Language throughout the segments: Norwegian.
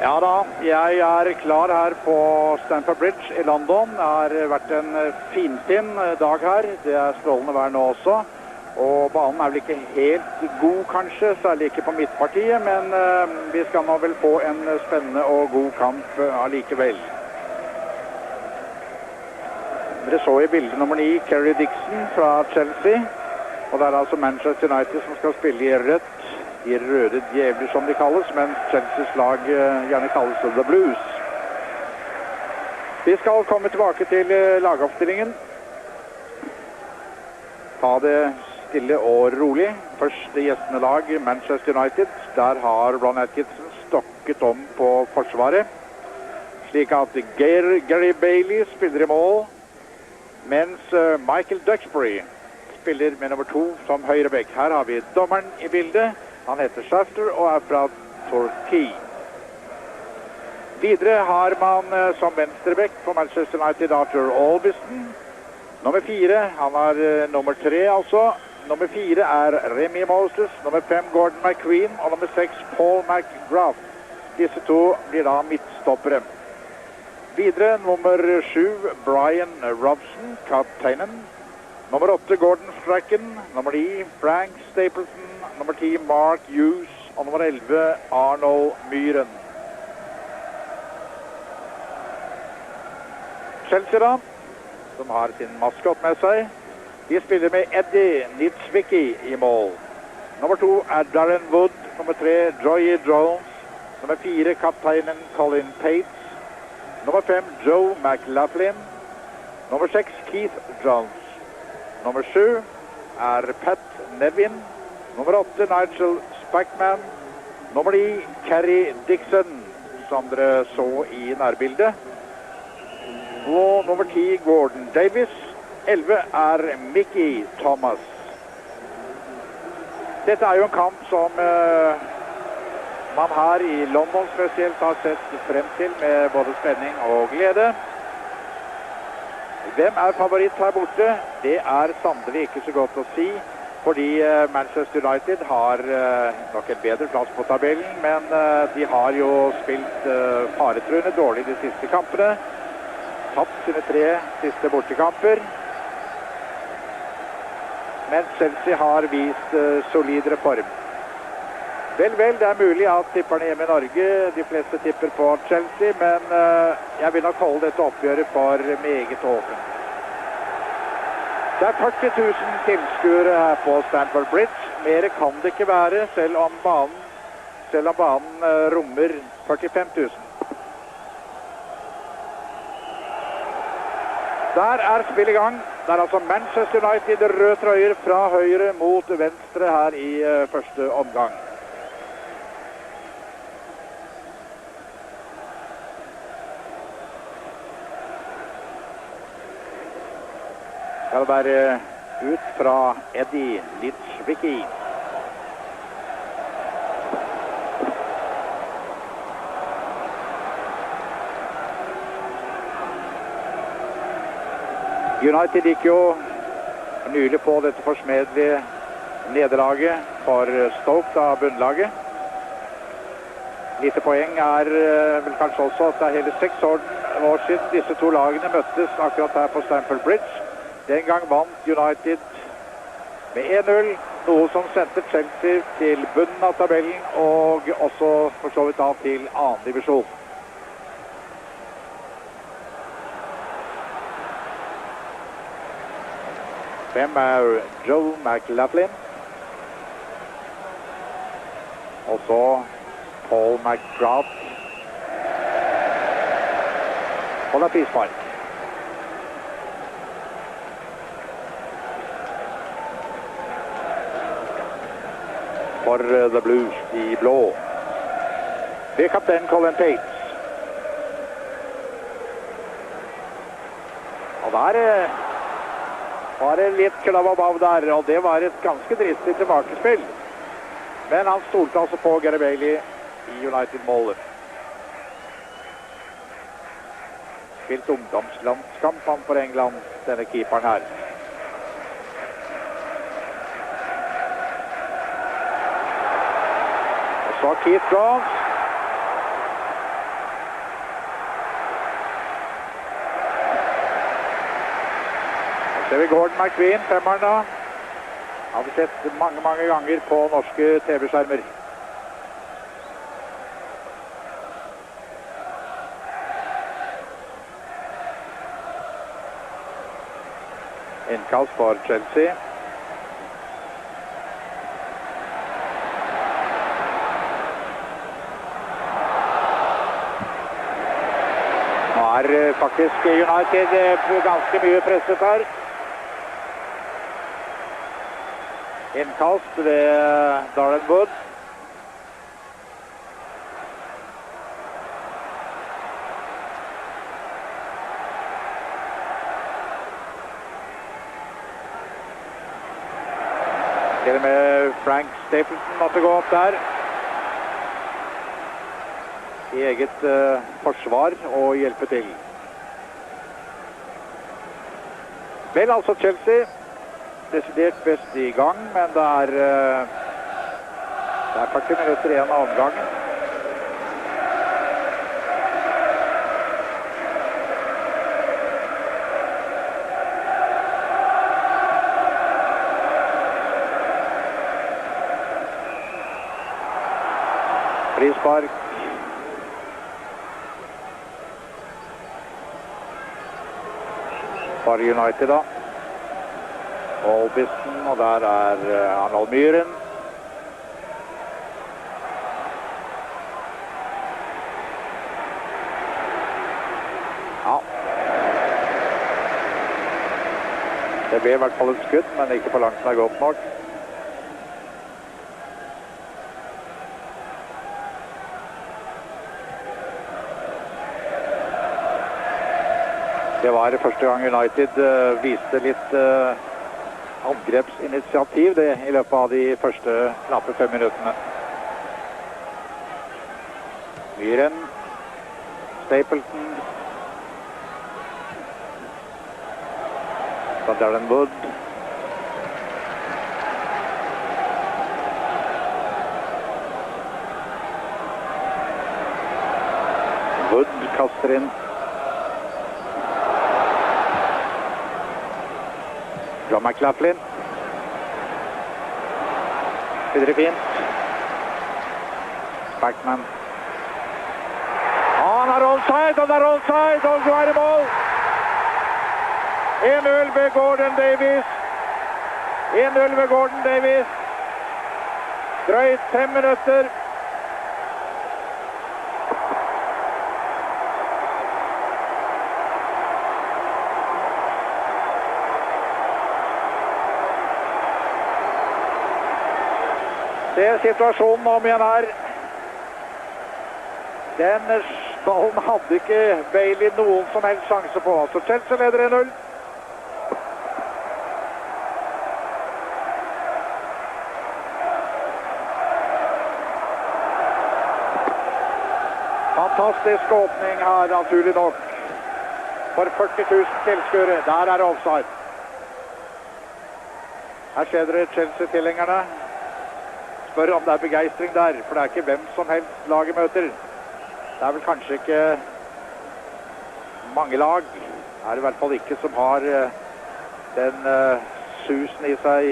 Ja da, jeg klar her på Stamford Bridge i London. Det har vært en finfin dag her. Det strålende vær nå også. Og banen vel ikke helt god kanskje, særlig ikke på midtpartiet, men vi skal nå vel få en spennende og god kamp allikevel. Dere så i bilde nummer 9, Kerry Dixon fra Chelsea. Og det altså Manchester United som skal spille i rødt. De røde djevler som de kalles, mens Chelseas lag gjerne kalles The Blues. Vi skal komme tilbake til lagoppstillingen. Ta det stille og rolig. Første gjestende lag, Manchester United. Der har Ron Atkinson stokket om på forsvaret. Slik at Gary Bailey spiller i mål, mens Michael Duxbury spiller med nummer 2 som høyrebekk. Her har vi dommeren i bildet. Han heter Shafter og fra Torquay. Videre har man som venstrebekk på Manchester United Arthur Albiston. Nummer 4, han er nummer 3 altså. Nummer 4 Remy Moses, nummer 5 Gordon McQueen og nummer 6 Paul McGrath. Disse to blir da midtstoppere. Videre nummer 7 Brian Robson, kapteinen. Nummer 8 Gordon Strachan, nummer 9 Frank Stapleton, nummer 10 Mark Hughes og nummer 11 Arnold Myhren. Chelsea da, som har sin maskot med seg, de spiller med Eddie Nitzwicki i mål. Nummer 2 Darren Wood, nummer 3 Joey Jones, nummer 4 kapteinen Colin Pates, nummer 5 Joe McLaughlin, nummer 6 Keith Jones. Nummer 7 Pat Nevin. Nummer 8 Nigel Spackman. Nummer 9 Kerry Dixon, som dere så i nærbildet. Og nummer 10 Gordon Davis. 11 Mickey Thomas. Dette er jo en kamp som man her i London spesielt har sett frem til med både spenning og glede. Hvem favoritt her borte? Det sannelig ikke så godt å si, fordi Manchester United har nok en bedre plass på tabellen, men de har jo spilt faretruende dårlig de siste kampene. Tapt sine 3 siste bortekamper. Men Chelsea har vist solid reform. Vel, det mulig at tipperne hjemme i Norge, de fleste tipper på Chelsea, men jeg vil nok holde dette oppgjøret for meget åpent. Det 40 000 tilskuere her på Stamford Bridge. Mer kan det ikke være, selv om banen rommer 45 000. Der spill i gang. Det altså Manchester United røde trøyer fra høyre mot venstre her i første omgang. Skal være ut fra Eddie Nitzwicki. United gikk jo nylig på dette forsmedelige nederlaget for Stoke av bunnlaget. Lite poeng vel kanskje også at det hele 6 år siden disse to lagene møttes akkurat her på Stamford Bridge. Den gang vant United med 1-0, noe som sendte Chelsea til bunnen av tabellen og også for så vidt av til 2. divisjon. Hvem Joe McLaughlin? Og så Paul McGrath. Og det frispark. For The Blues i blå. Det kaptein Colin Pates. Og der var det litt klavabav der, og det var et ganske dristig tilbakespill. Men han stolte altså på Gary Bailey i United-målet. Spilt ungdomslandskamp han for England, denne keeperen her. Og så Keith Jones. Ser vi Gordon McQueen, femmeren da. Har vi sett mange ganger på norske TV-skjermer. Innkast for Chelsea. Nå er faktisk United ganske mye presset her. Innkast ved Darren Wood. Til og med Frank Stapleton måtte gå opp der. I eget forsvar og hjelpe til. Vel, altså Chelsea desidert best i gang, men det er 40 minutter igjen av omgangen. Frispark. For United da. Olbisten, og der er Arnold Myhren. Ja. Det ble i hvert fall et skudd, men ikke på langt nær godt nok. Det var første gang United viste litt angrepsinitiativ i løpet av de første knappe 5 minuttene. Myhren, Stapleton, så Darren Wood. Wood kaster inn. John McLaughlin. Videre fint. Backman. Han er onside, og det er onside, og så er det mål. 1-0 ved Gordon Davies. 1-0 ved Gordon Davies. Drøyt 5 minutter. Det er situasjonen om igjen her. Den ballen hadde ikke Bailey noen som helst sjanse på. Så Chelsea leder 1-0. Fantastisk åpning her, naturlig nok. For 40 000 tilskuere. Der er det offside. Her skjer det Chelsea-tilhengerne. Spør om det er begeistring der, for det er ikke hvem som helst laget møter. Det er vel kanskje ikke mange lag, er det i hvert fall ikke, som har den susen i seg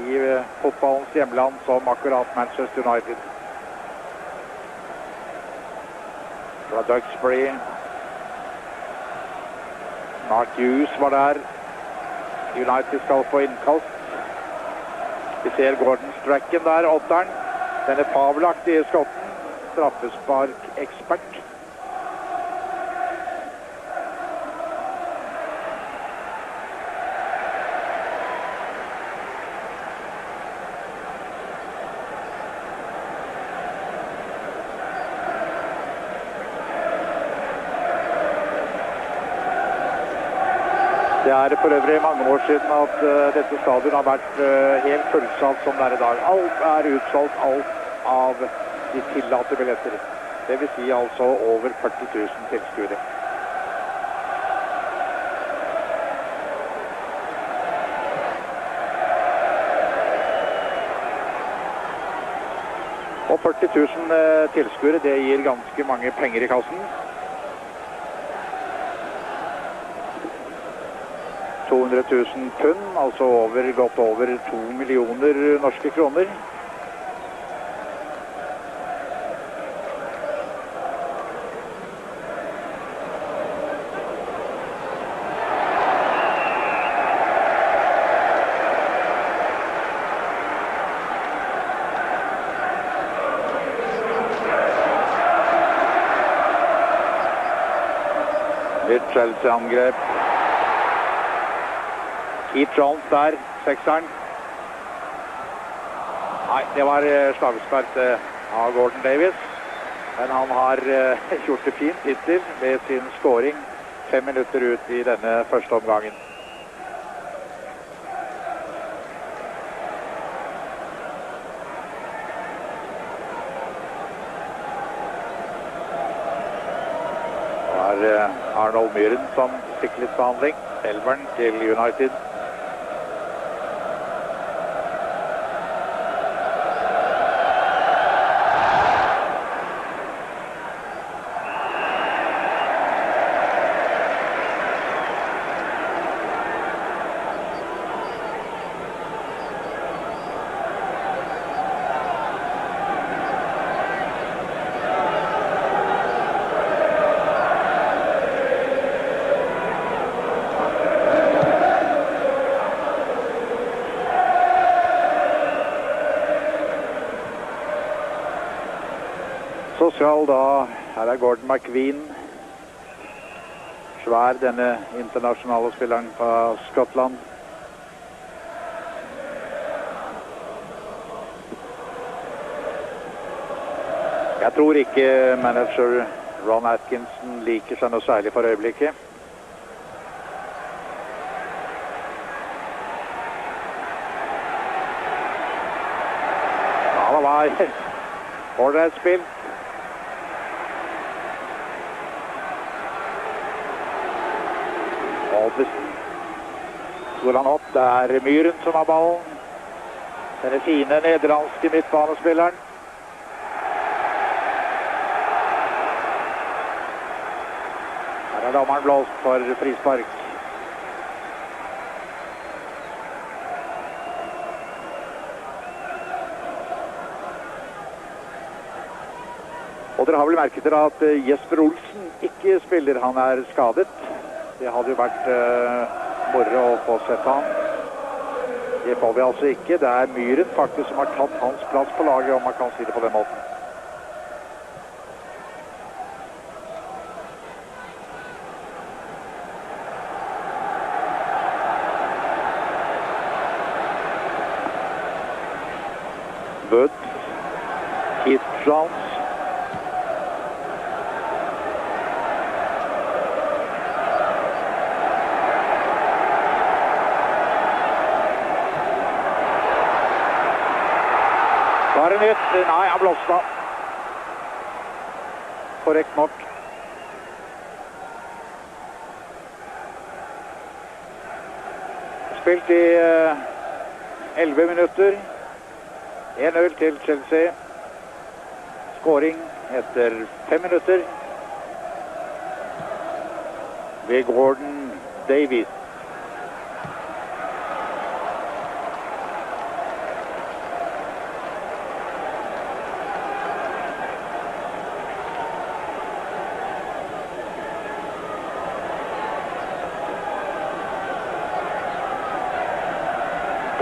i fotballens hjemland som akkurat Manchester United. Fra Duxbury. Mark Hughes var der. United skal få innkast. Vi ser Gordon Strachan der, åtteren. Denne fabelaktige skotten. Straffespark-ekspert. Det er for øvrig mange år siden at dette stadion har vært helt fullsatt som det er i dag. Alt er utsolgt, alt av de tillatte billetter. Det vil si altså over 40 000 tilskuere. Og 40 000 tilskuere, det gir ganske mange penger i kassen. 200 000 pund, altså godt over 2 millioner norske kroner. Litt Chelsea-angrep. Keith Jones der, sekseren. Nei, det var slagspark av Gordon Davis. Men han har gjort det fint hittil med sin scoring 5 minutter ut i denne første omgangen. Arnold Myhren som sikkerhetsbehandling, elveren til United. Så skal da, her Gordon McVean, svær denne internasjonale spilleren på Skottland. Jeg tror ikke manager Ron Atkinson liker seg noe særlig for øyeblikket. Ja, det var ordentlig spill. Går han opp, det Myhren som har ballen. Denne fine nederlandske midtbanespilleren. Her dommeren blåst for frispark. Og dere har vel merket dere at Jesper Olsen ikke spiller, han skadet. Det hadde jo vært moro å få sett han. Det får vi altså ikke. Det Myhren faktisk som har tatt hans plass på laget, om man kan si det på den måten. Wood, Keith Jones. Nei, han blåste. Korrekt nok. Spilt i 11 minutter. 1-0 til Chelsea. Scoring etter 5 minutter ved Gordon Davis.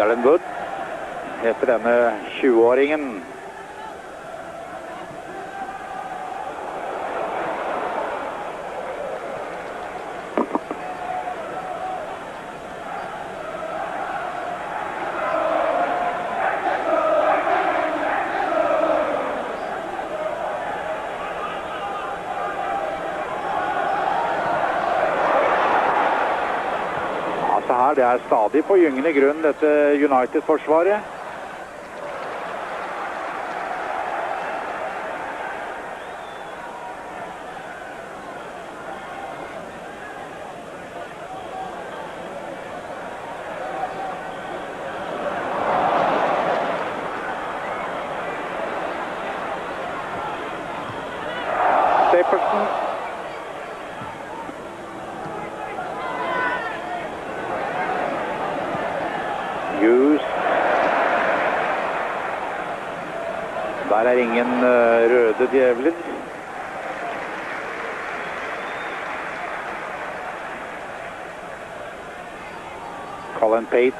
Darren Wood heter denne 20-åringen. Det stadig på gyngende grunn, dette United-forsvaret. er ingen røde djevler. Colin Pate.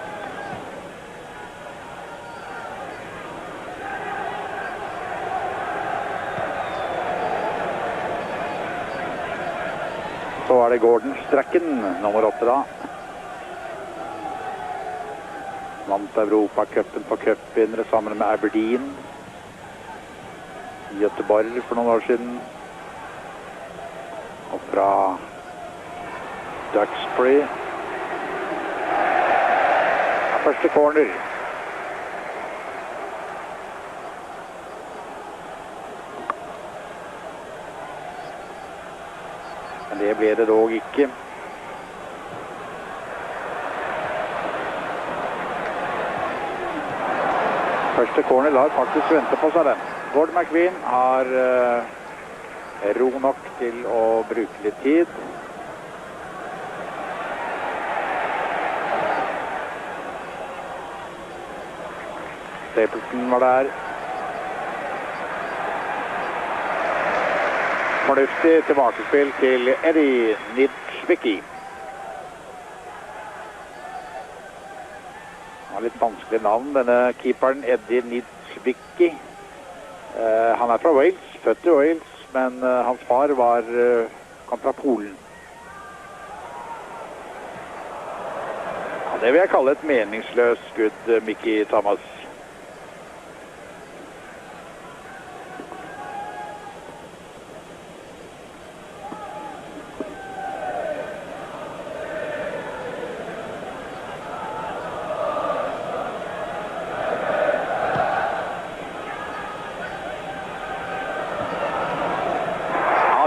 Så er det Gordon Strachan, nummer 8 da. Vant Europacupen på cupvinnere sammen med Aberdeen i Göteborg for noen år siden. Og fra Duxbury. Første corner. Men det ble det dog ikke. Første corner lar faktisk vente på seg den. Gordon McQueen har ro nok til å bruke litt tid. Stapleton var der. Fornuftig tilbakespill til Eddie Niedzwiecki. Han har litt vanskelig navn, denne keeperen Eddie Niedzwiecki. Han er fra Wales, født i Wales, men hans far kom fra Polen. Ja, det vil jeg kalle et meningsløst skudd, Mickey Thomas.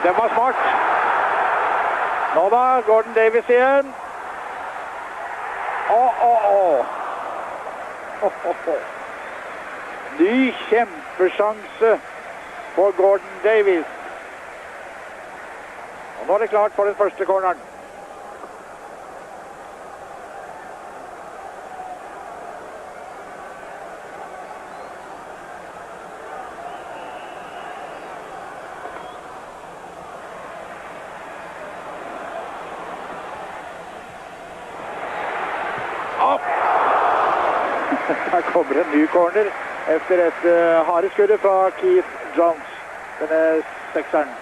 Den var smart. Nå da, Gordon Davies igjen. Ny kjempesjanse for Gordon Davies. Og nå er det klart for den første corneren. Her kommer en ny corner efter et hareskuddet fra Keith Jones, denne sekseren.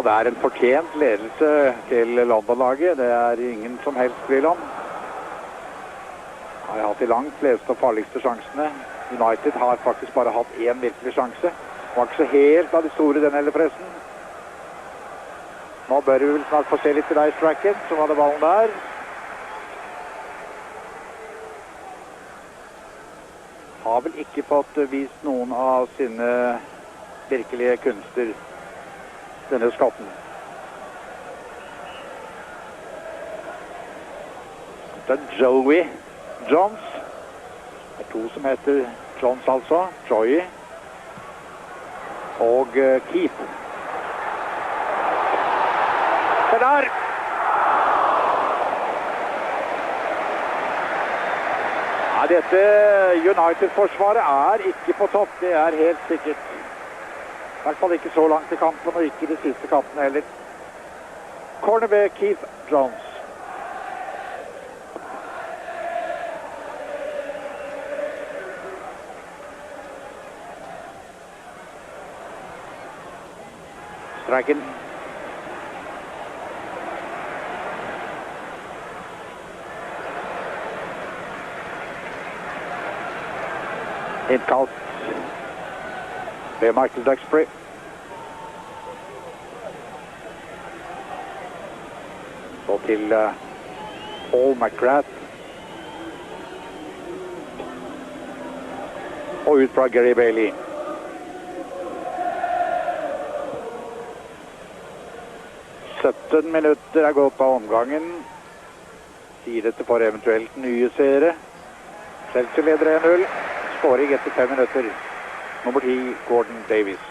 Det er en fortjent ledelse til London-laget. Det er ingen som helst tvil om. Har hatt de langt fleste og farligste sjansene. United har faktisk bare hatt én virkelig sjanse. Var ikke så helt av de store den heller forresten. Nå bør vi vel snart få se litt til deg, Strachan, som hadde ballen der. Har vel ikke fått vist noen av sine virkelige kunster, denne skatten. Det er Joey Jones. Det er to som heter Jones altså. Joey og Keith. Se der! Ja, dette United-forsvaret er ikke på topp, det er helt sikkert. I hvert fall ikke så langt i kampen, og ikke i de siste kampene heller. Corner ved Keith Jones. Strachan. Innkalt ved Michael Duxbury. Så til Paul McGrath. Og ut fra Gary Bailey. 17 minutter er gått av omgangen. Sier dette for eventuelt nye seere. Chelsea leder 1-0. Skåring etter 5 minutter. Nummer 10, Gordon Davis.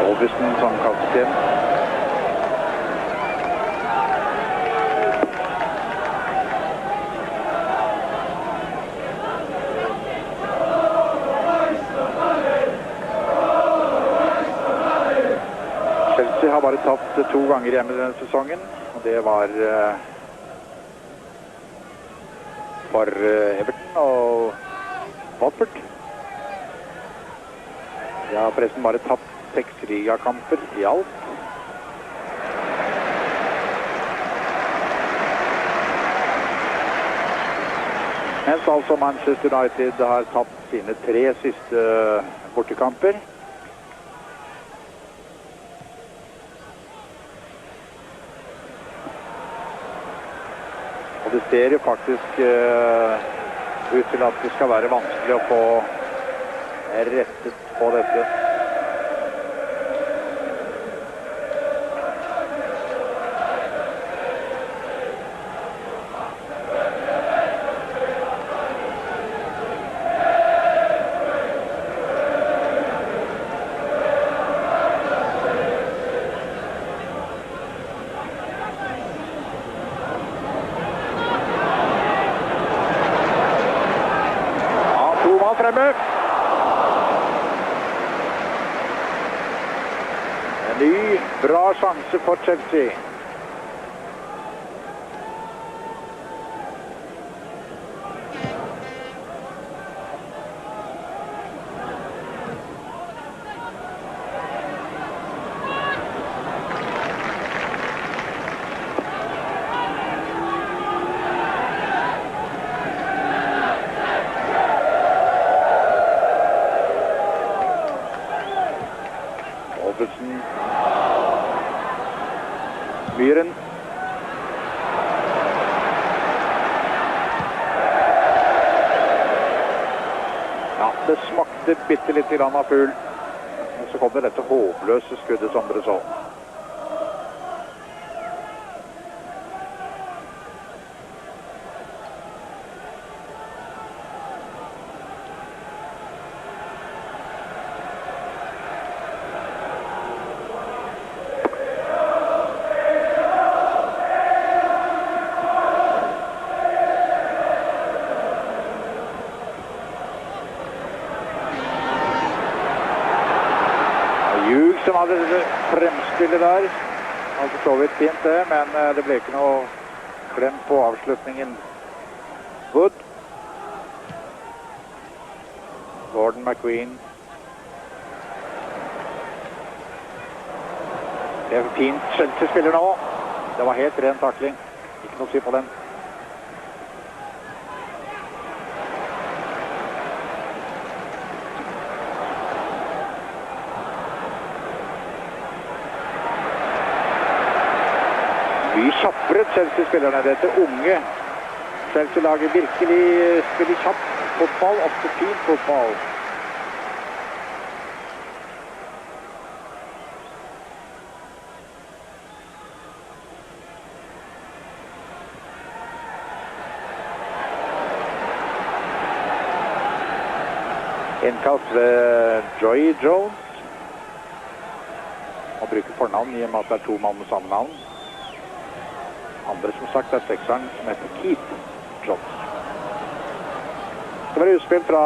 Orbison som kaptein. Chelsea har bare tapt 2 ganger hjemme denne sesongen, og det var for Everton og Watford. De har forresten bare tapt 6 ligakamper i alt. Mens altså Manchester United har tapt sine 3 siste bortekamper. Og det ser jo faktisk ut til at det skal være vanskelig å få rettet på dette. Fremme. En ny, bra sjanse for Chelsea. Myhren. Ja, det smakte bitte litt av fugl. Men så kom det dette håpløse skuddet som dere så. Som hadde fremspillet der. Altså så vidt fint det, men det ble ikke noe klem på avslutningen. Wood. Gordon McQueen. Det er fint Chelsea spiller nå. Det var helt ren takling. Ikke noe å si på den. Mye kjappere Chelsea-spillerne. Dette unge Chelsea-laget virkelig spiller kjapp fotball, ofte fin fotball. Innkast ved Joy Jones. Han bruker fornavn i og med at det er 2 mann med samme navn. Andre som sagt er 6-eren som heter Keith Jones. Det var utspill fra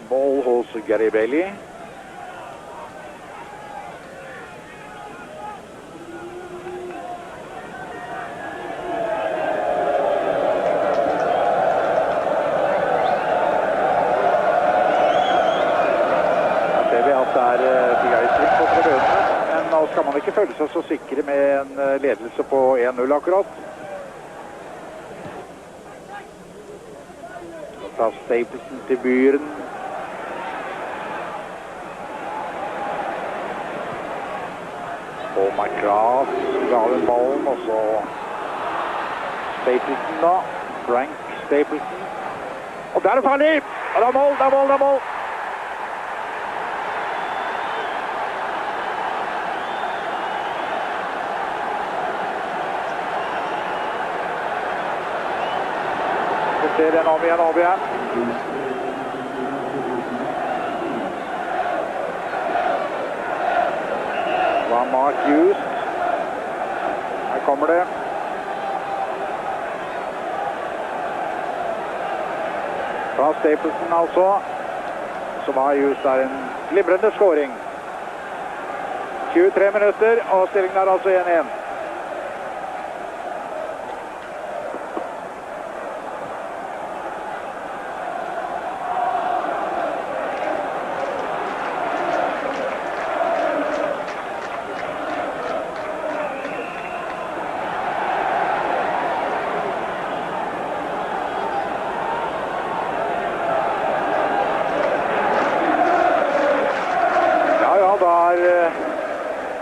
mål hos Gary Bailey. Her ser vi at det er begeistring på tribunen. føle seg så sikre med en ledelse på 1-0 akkurat. Så tar Stapleton til Byren. Og McGrath ga den ballen, og så Stapleton da. Frank Stapleton. Og der er det farlig! Og det er mål, det er mål, det er mål! Vi ser den om igjen, om igjen. Det var Mark Hughes. Her kommer det. Fra Stapleton altså, som har just der en glimrende scoring. 23 minutter, og stillingen er altså 1-1.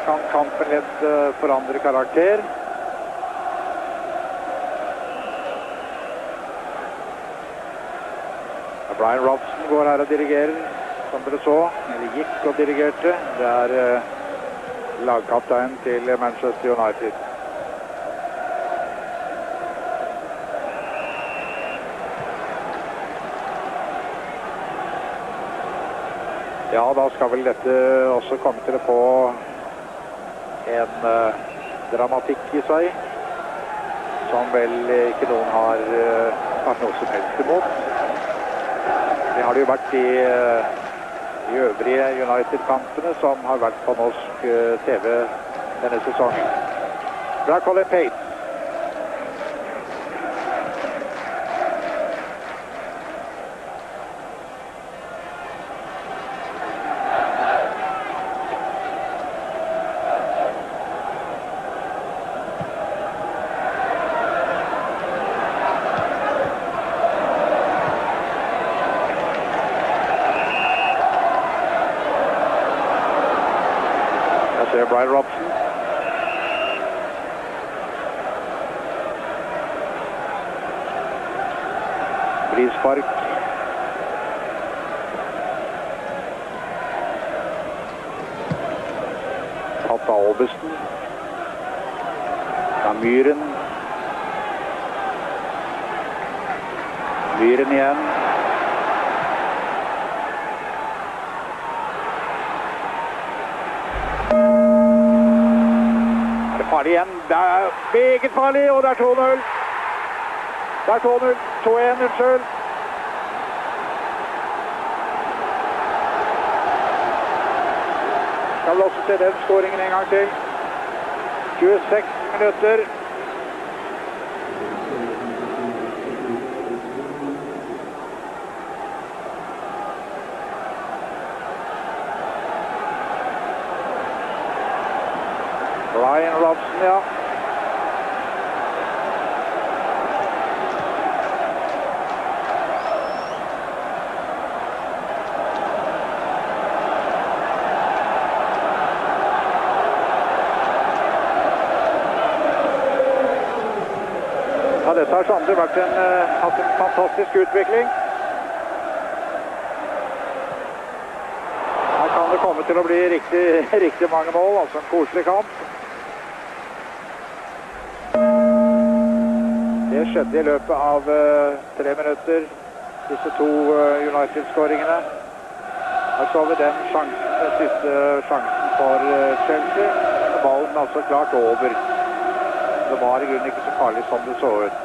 Kan kampen litt forandre karakter. Brian Robson går her og dirigerer, som dere så. Eller gikk og dirigerte. Det er lagkapteinen til Manchester United. Ja, da skal vel dette også komme til å få en dramatikk i seg, som vel ikke noen har vært noe som helst imot. Det har det jo vært i de øvrige United-kampene som har vært på norsk TV denne sesongen. Bra Colin Pace. Brian Robson. Frispark. Tatt av Obersten. Fra Myren. Myren igjen. Farlig igjen. Det er meget farlig, og det er 2-0. Det er 2-0. 2-1, unnskyld. Skal vi også se den scoringen en gang til. 26 minutter. Brian Robson, ja. Ja, dette har Sander hatt en fantastisk utvikling. Her kan det komme til å bli riktig mange mål, altså en koselig kamp. Det skjedde i løpet av 3 minutter, disse to United-skåringene. Her så vi den siste sjansen for Chelsea. Ballen altså klart over. Det var i grunnen ikke så farlig som det så ut.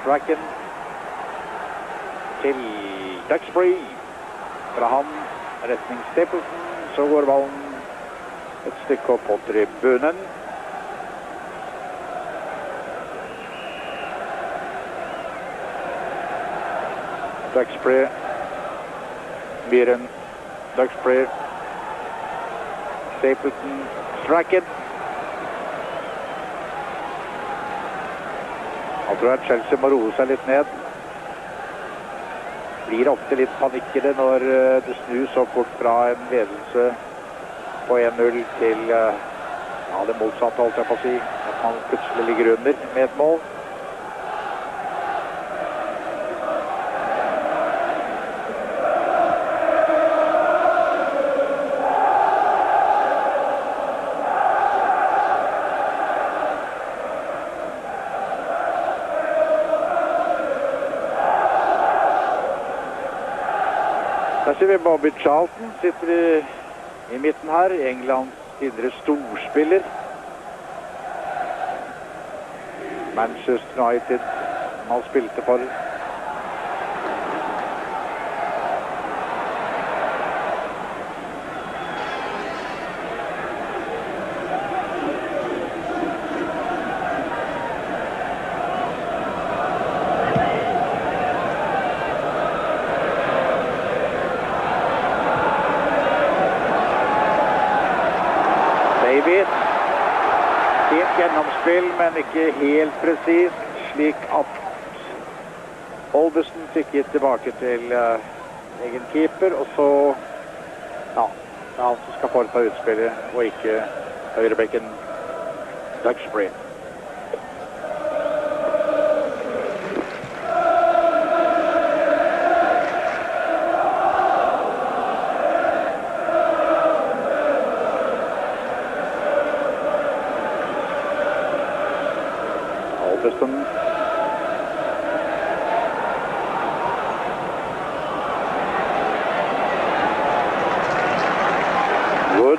Strachan til Duxbury. Fra han retning Stapleton, så går ballen et stykke opp på tribunen. Duxbury, Byren, Duxbury, Stapleton, Strachan. Jeg tror at Chelsea må roe seg litt ned. Blir ofte litt panikk i det når det snur så fort fra en ledelse på 1-0 til det motsatte, holdt jeg på å si. At man plutselig ligger under med et mål. Der ser vi Bobby Charlton sitter i midten her, Englands tidligere storspiller. Manchester United, han spilte for. Fint gjennomspill, men ikke helt precis, slik at Olbesen fikk gitt tilbake til egen keeper, og så, det er han som skal foreta utspillet, og ikke høyrebekken Duxbury. Olbesen. Wood.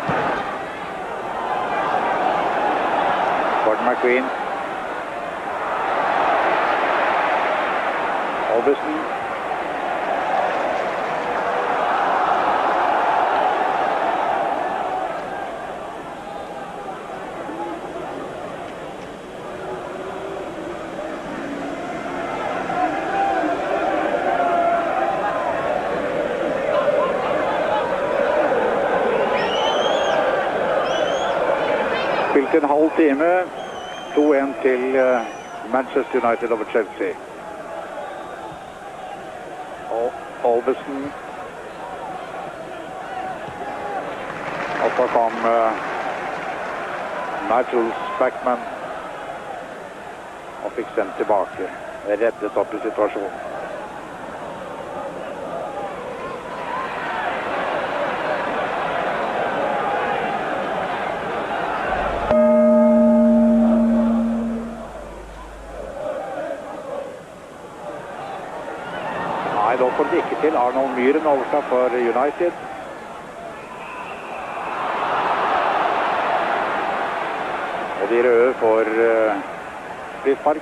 Gordon McQueen. Olbesen. Spilt en halv time, 2-1 til Manchester United over Chelsea. Og Olbesen. Og så kom Nigel Spackman og fikk sendt tilbake. Reddet opp i situasjonen. Da kom det ikke til. Arnold Myhren overtatt for United. Og de røde får frispark.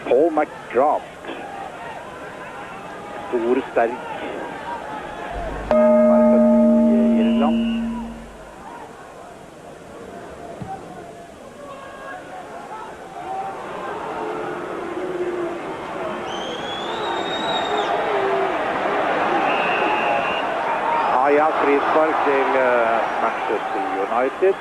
Paul McGrath. Stor, sterk. I Irland. Frispark til Manchester United.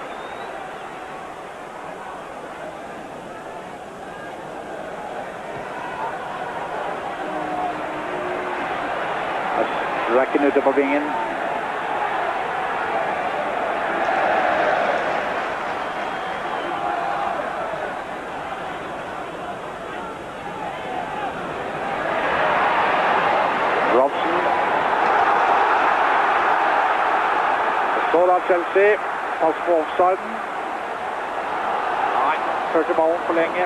Strachan ute på vingen. Robson. Så da Chelsea, pass på offsiden. Nei, førte ballen for lenge.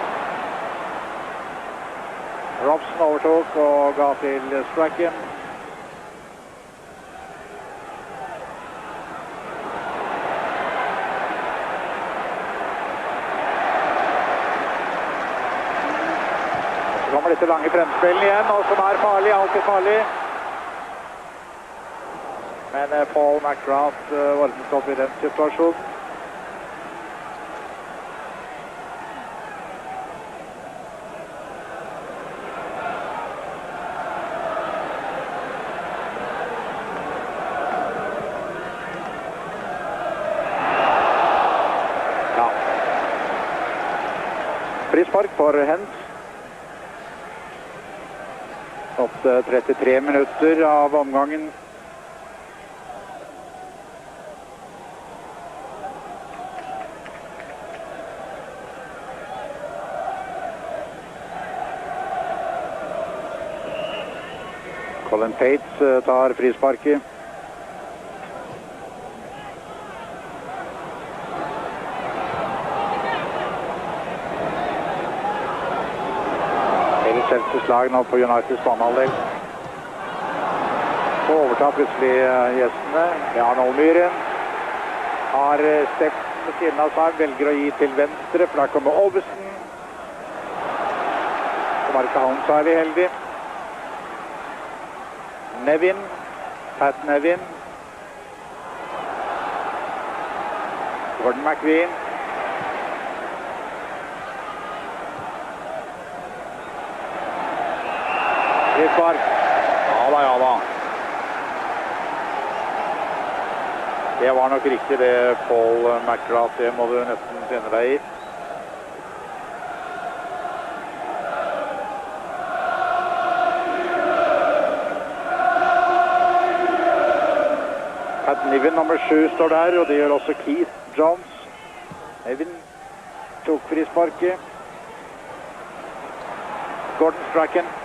Robson overtok og ga til Strachan. Så kommer dette lange fremspillen igjen, og som farlig, alltid farlig. Men Paul McGrath ordnet opp i den situasjonen. Frispark for Hens. Opp til 33 minutter av omgangen. Colin Pates tar frisparket. Chelseas lag nå på Uniteds banehalvdel. Så overtar plutselig gjestene. Jan Olmyren har stept ved siden av seg, velger å gi til venstre, for da kommer Olvesen. Så var ikke han særlig heldig. Nevin, Pat Nevin. Gordon McQueen. Frispark. Ja da. Det var nok riktig det, Paul McGrath. Det må du nesten finne deg i. Pat Nevin nummer 7 står der, og det gjør også Keith Jones. Nevin tok frisparket. Gordon Strachan.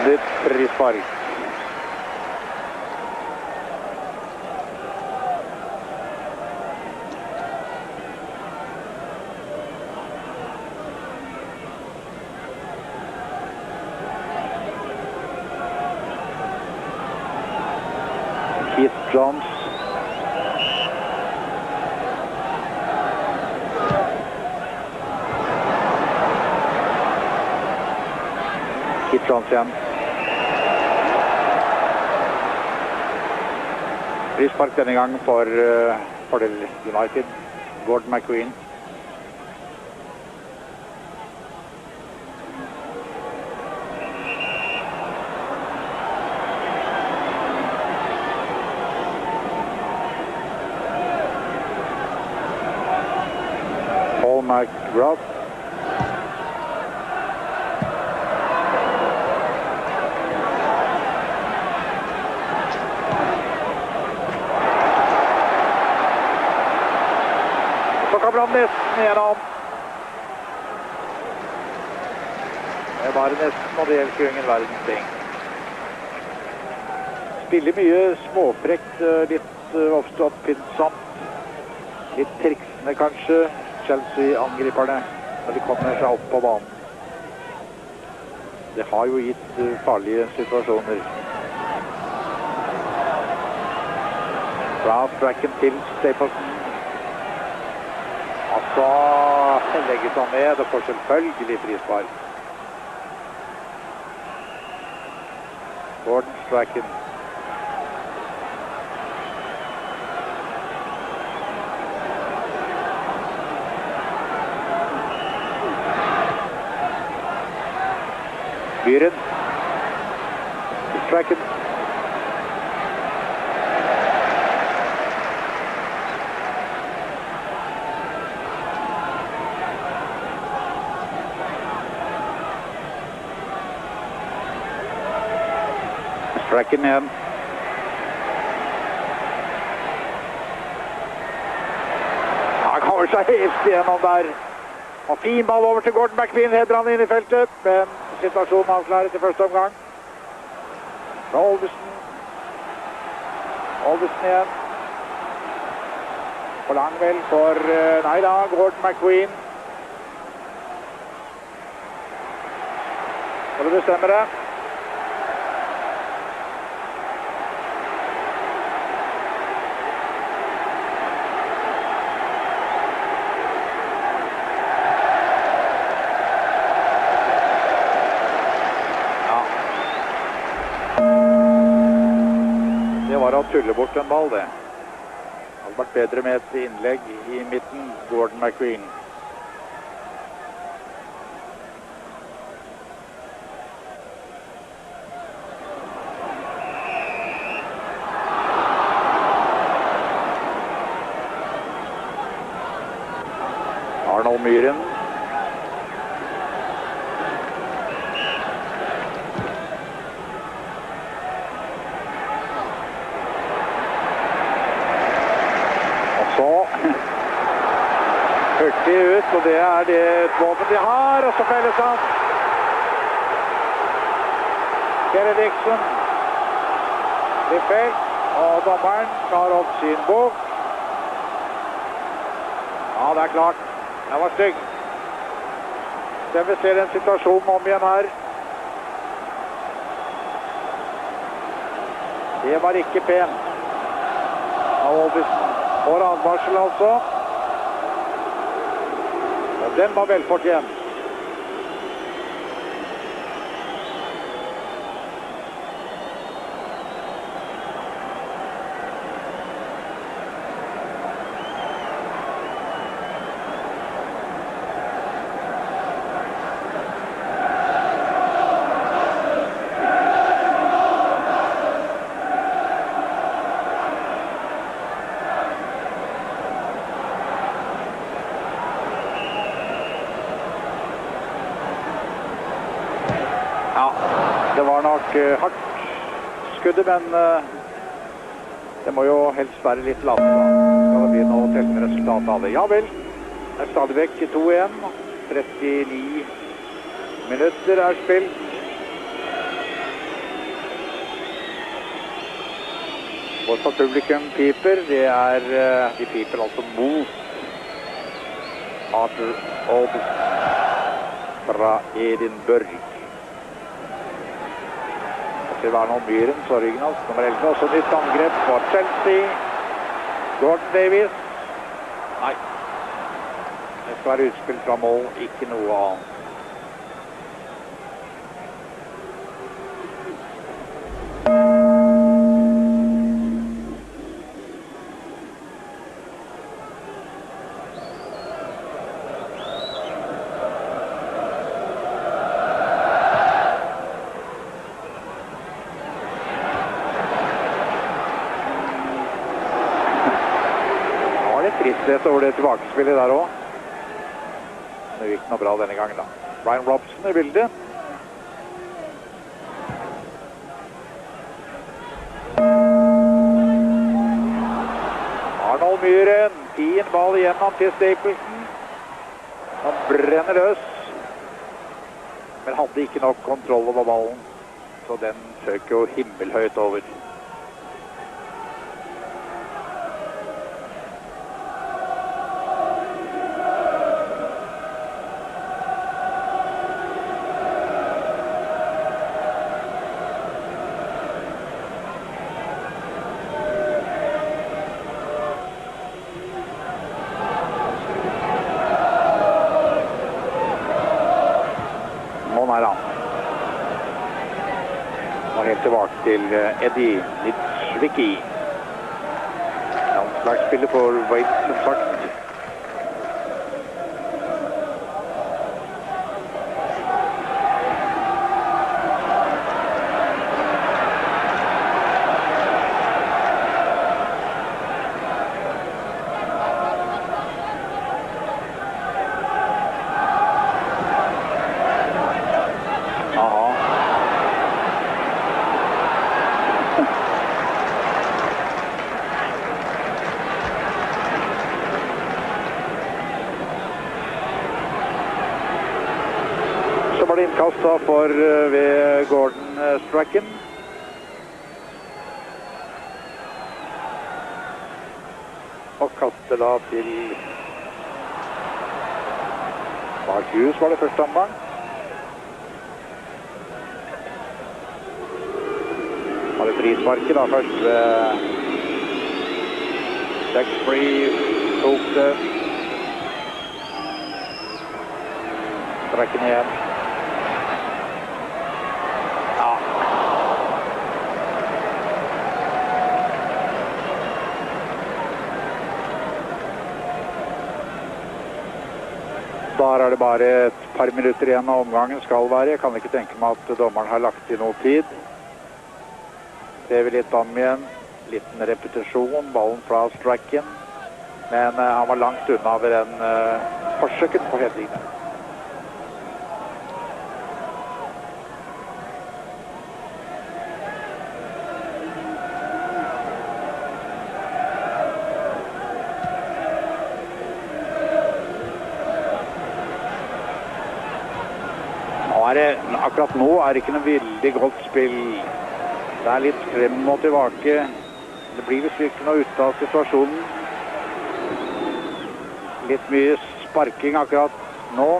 Litt frispark. Keith Jones. Keith Jones igjen. Frispark denne gang for fordel United. Gordon McQueen. Paul McGrath. Kommer han nesten gjennom. Det er bare nesten, og det gjelder ikke ingen verdens ting. Spiller mye småprekt, litt ofte oppfinnsomt. Litt triksende kanskje, Chelsea-angriperne, når de kommer seg opp på banen. Det har jo gitt farlige situasjoner. Fra Strachan til Stapleton. Så legges han ned og får selvfølgelig frispark. Gordon Strachan. Byren. Strachan. Strachan igjen. Han kommer seg helt igjennom der. Og fin ball over til Gordon McQueen, heter han inn i feltet. Men situasjonen avklaret i første omgang. Fra Olvesen. Olvesen igjen. På lang vel for, nei da, Gordon McQueen. Skal du bestemme det? Tuller bort en ball, det. Det hadde vært bedre med et innlegg i midten, Gordon McQueen. Arnold Myhren. Og så hurtig ut, og det er det våpen de har, og så felles han. Kjell Dixon blir felt, og dommeren tar opp sin bok. Ja, det er klart. Det var stygg. Så vi ser en situasjon om igjen her. Det var ikke pent. Oldisen får advarsel altså. Og den var velfortjent. Det var nok hardt skuddet, men det må jo helst være litt lavere. Skal det bli noe tellende resultat av det? Ja vel, det er stadig vekk 2-1. 39 minutter er spilt. Hvorfor publikum piper? Det er, de piper altså mot Arthur Oldison fra Edinburgh. Til Arnold Myhren, så ryggen hans, nummer 11, også nytt angrep på Chelsea. Gordon Davies. Nei. Det skal være utspill fra mål, ikke noe annet. Tristhet over det tilbakespillet der også. Det gikk noe bra denne gangen da. Brian Robson i bildet. Arnold Myhren, fin ball igjennom til Stapleton. Han brenner løs. Men hadde ikke nok kontroll over ballen. Så den søker jo himmelhøyt over. Og helt tilbake til Eddie Nitzwicki. Landslagsspiller for Wales, som sagt. Var det innkastet for ved Gordon Strachan. Og kaster da til Mark Hughes var det første omgang. Var det frisparket da først ved Sexbury tok det. Strachan igjen. Der er det bare et par minutter igjen av omgangen skal være. Jeg kan ikke tenke meg at dommeren har lagt i noe tid. Ser vi litt om igjen. Liten repetisjon. Ballen fra Strachan. Men han var langt unna ved den forsøket på headingen. Akkurat nå er det ikke noe veldig godt spill. Det er litt frem og tilbake. Det blir visst ikke noe ut av situasjonen. Litt mye sparking akkurat nå.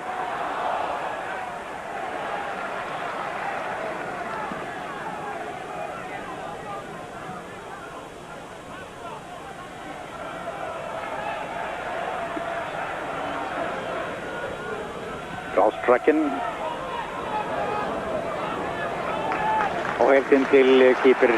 Crosstracken. Og helt inn til keeper.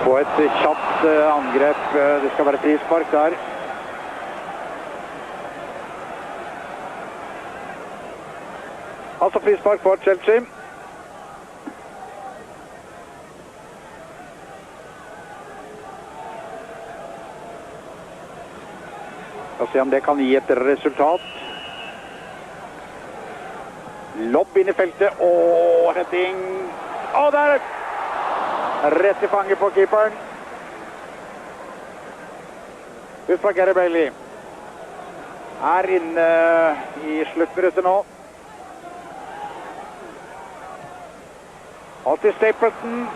På et kjapt angrep. Det skal være frispark der. Altså frispark for Chelsea. Og se om det kan gi et resultat. Lobb inn i feltet. Heading. Der! Rett i fanget på keeperen. Ut fra Gary Bailey. Er inne i sluttminuttet nå. Og til Stapleton.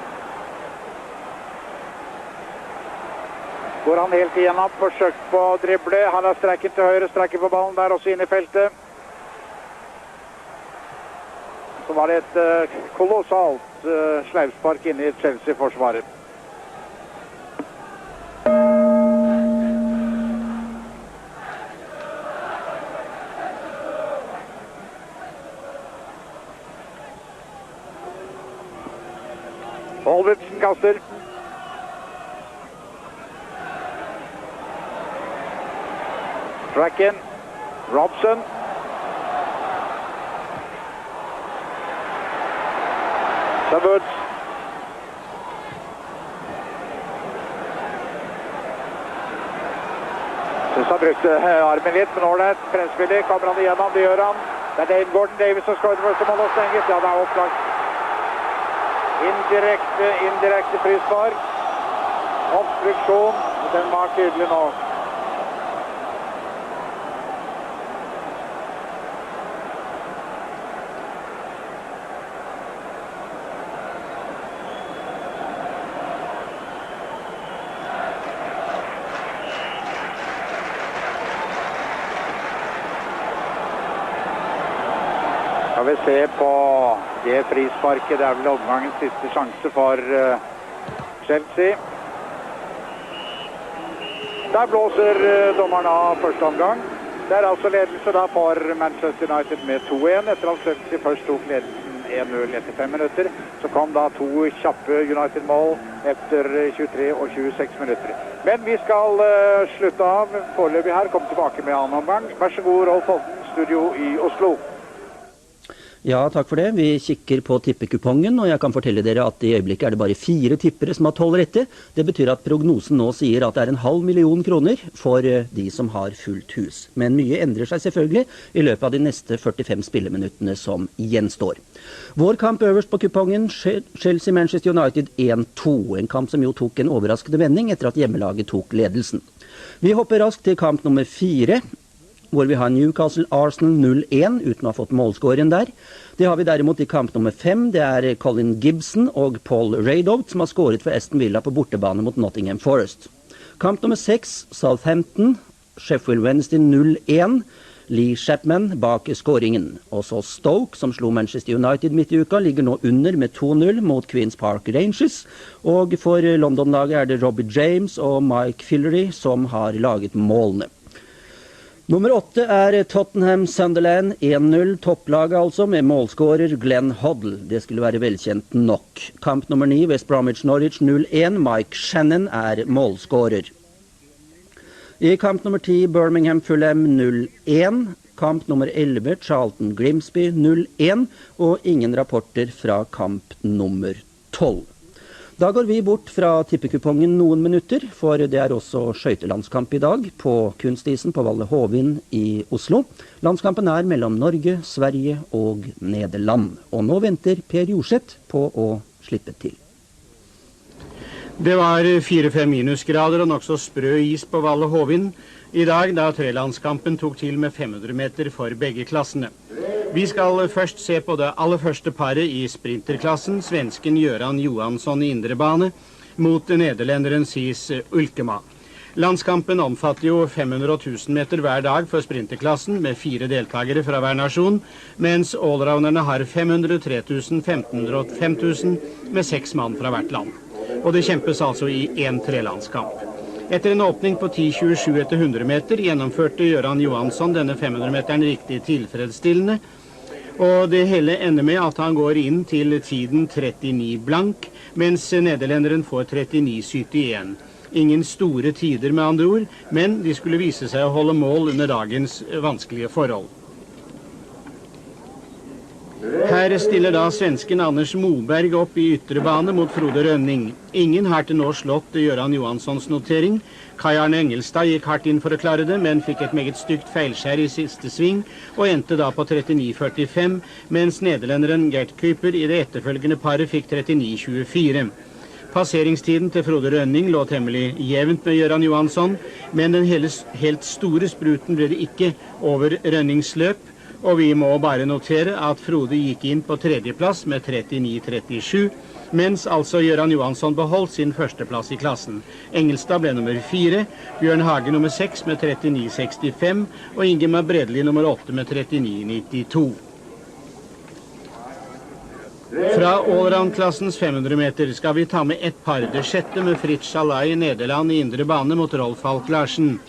Går han helt igjennom, forsøkt på å drible. Han har strekket til høyre, strekket på ballen der også inne i feltet. Så var det et kolossalt sleivspark inne i Chelsea-forsvaret. Holvidsen kaster. Tracken, Robson. Woods. Synes han brukte armen litt, men ordentlig presspillet. Kommer han igjennom, det gjør han. Det er Dave Gordon Davis som skårer første mål og stenges. Ja, det er opplagt. Indirekte frispark. Obstruksjon. Den var tydelig nå. Skal vi se på det frisparket. Det er vel omgangens siste sjanse for Chelsea. Der blåser dommeren av første omgang. Det er altså ledelse da for Manchester United med 2-1. Etter at Chelsea først tok ledelsen 1-0 etter 5 minutter, så kom da 2 kjappe United-mål etter 23 og 26 minutter. Men vi skal slutte av foreløpig her, komme tilbake med annen omgang. Vær så god, Rolf Holten, studio i Oslo. Ja, takk for det. Vi kikker på tippekupongen, og jeg kan fortelle dere at i øyeblikket er det bare 4 tippere som har 12 rette. Det betyr at prognosen nå sier at det er 500 000 kroner for de som har fullt hus. Men mye endrer seg selvfølgelig i løpet av de neste 45 spilleminuttene som gjenstår. Vår kamp øverst på kupongen, Chelsea-Manchester United 1-2. En kamp som jo tok en overraskende vending etter at hjemmelaget tok ledelsen. Vi hopper raskt til kamp nummer 4. Hvor vi har Newcastle-Arsenal 0-1 uten å ha fått målskåren der. Det har vi derimot i kamp nummer 5. Det er Colin Gibson og Paul Radovt som har skåret for Aston Villa på bortebane mot Nottingham Forest. Kamp nummer 6, Southampton, Sheffield Wednesday 0-1. Lee Chapman bak skåringen. Og så Stoke, som slo Manchester United midt i uka, ligger nå under med 2-0 mot Queen's Park Rangers. Og for London-laget er det Robbie James og Mike Fillery som har laget målene. Nummer 8 er Tottenham-Sunderland 1-0, topplaget altså, med målskårer Glenn Hoddle. Det skulle være velkjent nok. Kamp nummer 9, West Bromwich-Norwich 0-1, Mike Shannon er målskårer. I kamp nummer 10, Birmingham-Fulham 0-1, kamp nummer 11, Charlton Grimsby 0-1, og ingen rapporter fra kamp nummer 12. Da går vi bort fra tippekupongen noen minutter, for det er også skøytelandskamp i dag på kunstisen på Valle Hovin i Oslo. Landskampen er mellom Norge, Sverige og Nederland. Og nå venter Per Jorseth på å slippe til. Det var 4-5 minusgrader og nokså sprø is på Valle Hovin i dag, da trelandskampen tok til med 500 meter for begge klassene. Vi skal først se på det aller første paret i sprinterklassen, svensken Göran Johansson i indre bane, mot nederlenderen Sis Ulkema. Landskampen omfatter jo 500 og 1000 meter hver dag for sprinterklassen, med 4 deltakere fra hver nasjon, mens allrounderne har 500, 3000, 1500 og 5000, med 6 mann fra hvert land. Og det kjempes altså i en trelandskamp. Etter en åpning på 10.27 etter 100 meter gjennomførte Göran Johansson denne 500-meteren riktig tilfredsstillende, og det hele ender med at han går inn til tiden 39 blank, mens nederlenderen får 39,71. Ingen store tider med andre ord, men de skulle vise seg å holde mål under dagens vanskelige forhold. Her stiller da svensken Anders Moberg opp i ytre bane mot Frode Rønning. Ingen har til nå slått Göran Johanssons notering. Kai Arne Engelstad gikk hardt inn for å klare det, men fikk et meget stygt feilskjær i siste sving, og endte da på 39,45, mens nederlenderen Gert Kuiper i det etterfølgende paret fikk 39,24. Passeringstiden til Frode Rønning lå temmelig jevnt med Göran Johansson, men den helt store spruten ble det ikke over Rønnings løp, og vi må bare notere at Frode gikk inn på tredjeplass med 39,37, mens altså Göran Johansson beholdt sin førsteplass i klassen. Engelstad ble nummer 4, Bjørn Hage nummer 6 med 39,65, og Ingemar Bredli nummer 8 med 39,92. Fra allround-klassens 500 meter skal vi ta med ett par, det sjette med Fritz Schalai i Nederland i indre bane mot Rolf Falk Larsen.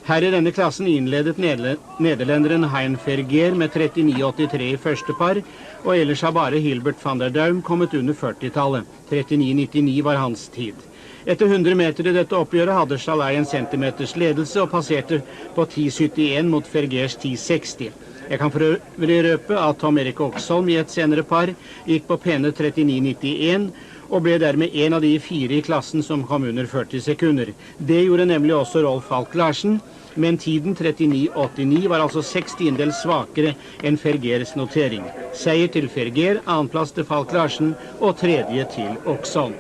Her i denne klassen innledet nederlenderen Hein Vergeer med 39,83 i første par, og ellers har bare Hilbert van der Daum kommet under 40-tallet. 39,99 var hans tid. Etter 100 meter i dette oppgjøret hadde Schalai en centimeters ledelse og passerte på 10,71 mot Vergeers 10,60. Jeg kan for øvrig røpe at Tom Erik Oksholm i et senere par gikk på pene 39,91, og ble dermed en av de 4 i klassen som kom under 40 sekunder. Det gjorde nemlig også Rolf Falk Larsen, men tiden 39,89 var altså 60 svakere enn Vergeers notering. Seier til Vergeer, annenplass til Falk Larsen og tredje til Oksholm.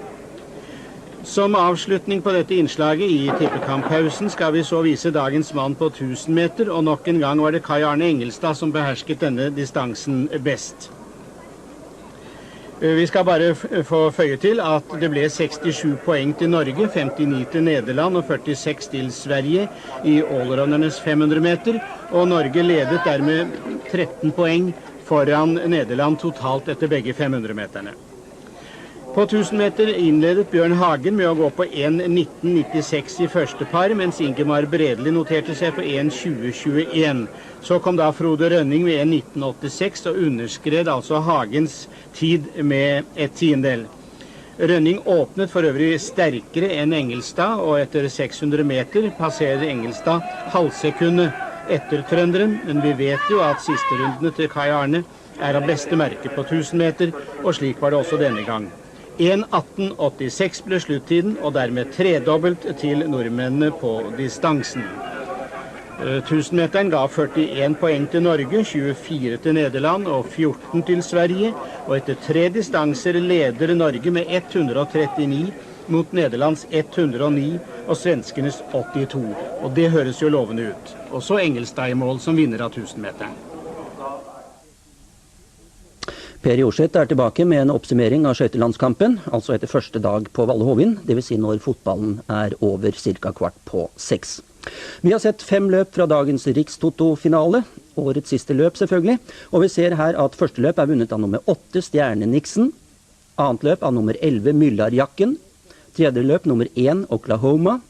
Som avslutning på dette innslaget i tippekamppausen skal vi så vise dagens mann på 1000 meter, og nok en gang var det Kai Arne Engelstad som behersket denne distansen best. Vi skal bare få føye til at det ble 67 poeng til Norge, 59 til Nederland og 46 til Sverige i allroundernes 500 meter, og Norge ledet dermed 13 poeng foran Nederland totalt etter begge 500-meterne. På 1000 meter innledet Bjørn Hagen med å gå på 1.19,96 i første par, mens Ingemar Bredli noterte seg på 1.20,21. Så kom da Frode Rønning med 1.19,86 og underskred altså Hagens tid med 1 tiendedel. Rønning åpnet for øvrig sterkere enn Engelstad, og etter 600 meter passerer Engelstad halvsekundet etter trønderen, men vi vet jo at siste rundene til Kai Arne er av beste merke på 1000 meter, og slik var det også denne gang. 1.18,86 ble sluttiden, og dermed tredobbelt til nordmennene på distansen. 1000-meteren ga 41 poeng til Norge, 24 til Nederland og 14 til Sverige, og etter 3 distanser leder Norge med 139 mot Nederlands 109 og svenskenes 82. Og det høres jo lovende ut. Og så Engelstad i mål som vinner av 1000-meteren. Per Jorseth er tilbake med en oppsummering av skøytelandskampen, altså etter første dag på Valle Hovin, det vil si når fotballen er over ca. 5:15. Vi har sett 5 løp fra dagens Rikstoto-finale, årets siste løp selvfølgelig, og vi ser her at første løp er vunnet av nummer 8 Stjerne Nixon, annet løp av nummer 11 Myllarjakken, tredje løp nummer 1 Oklahoma,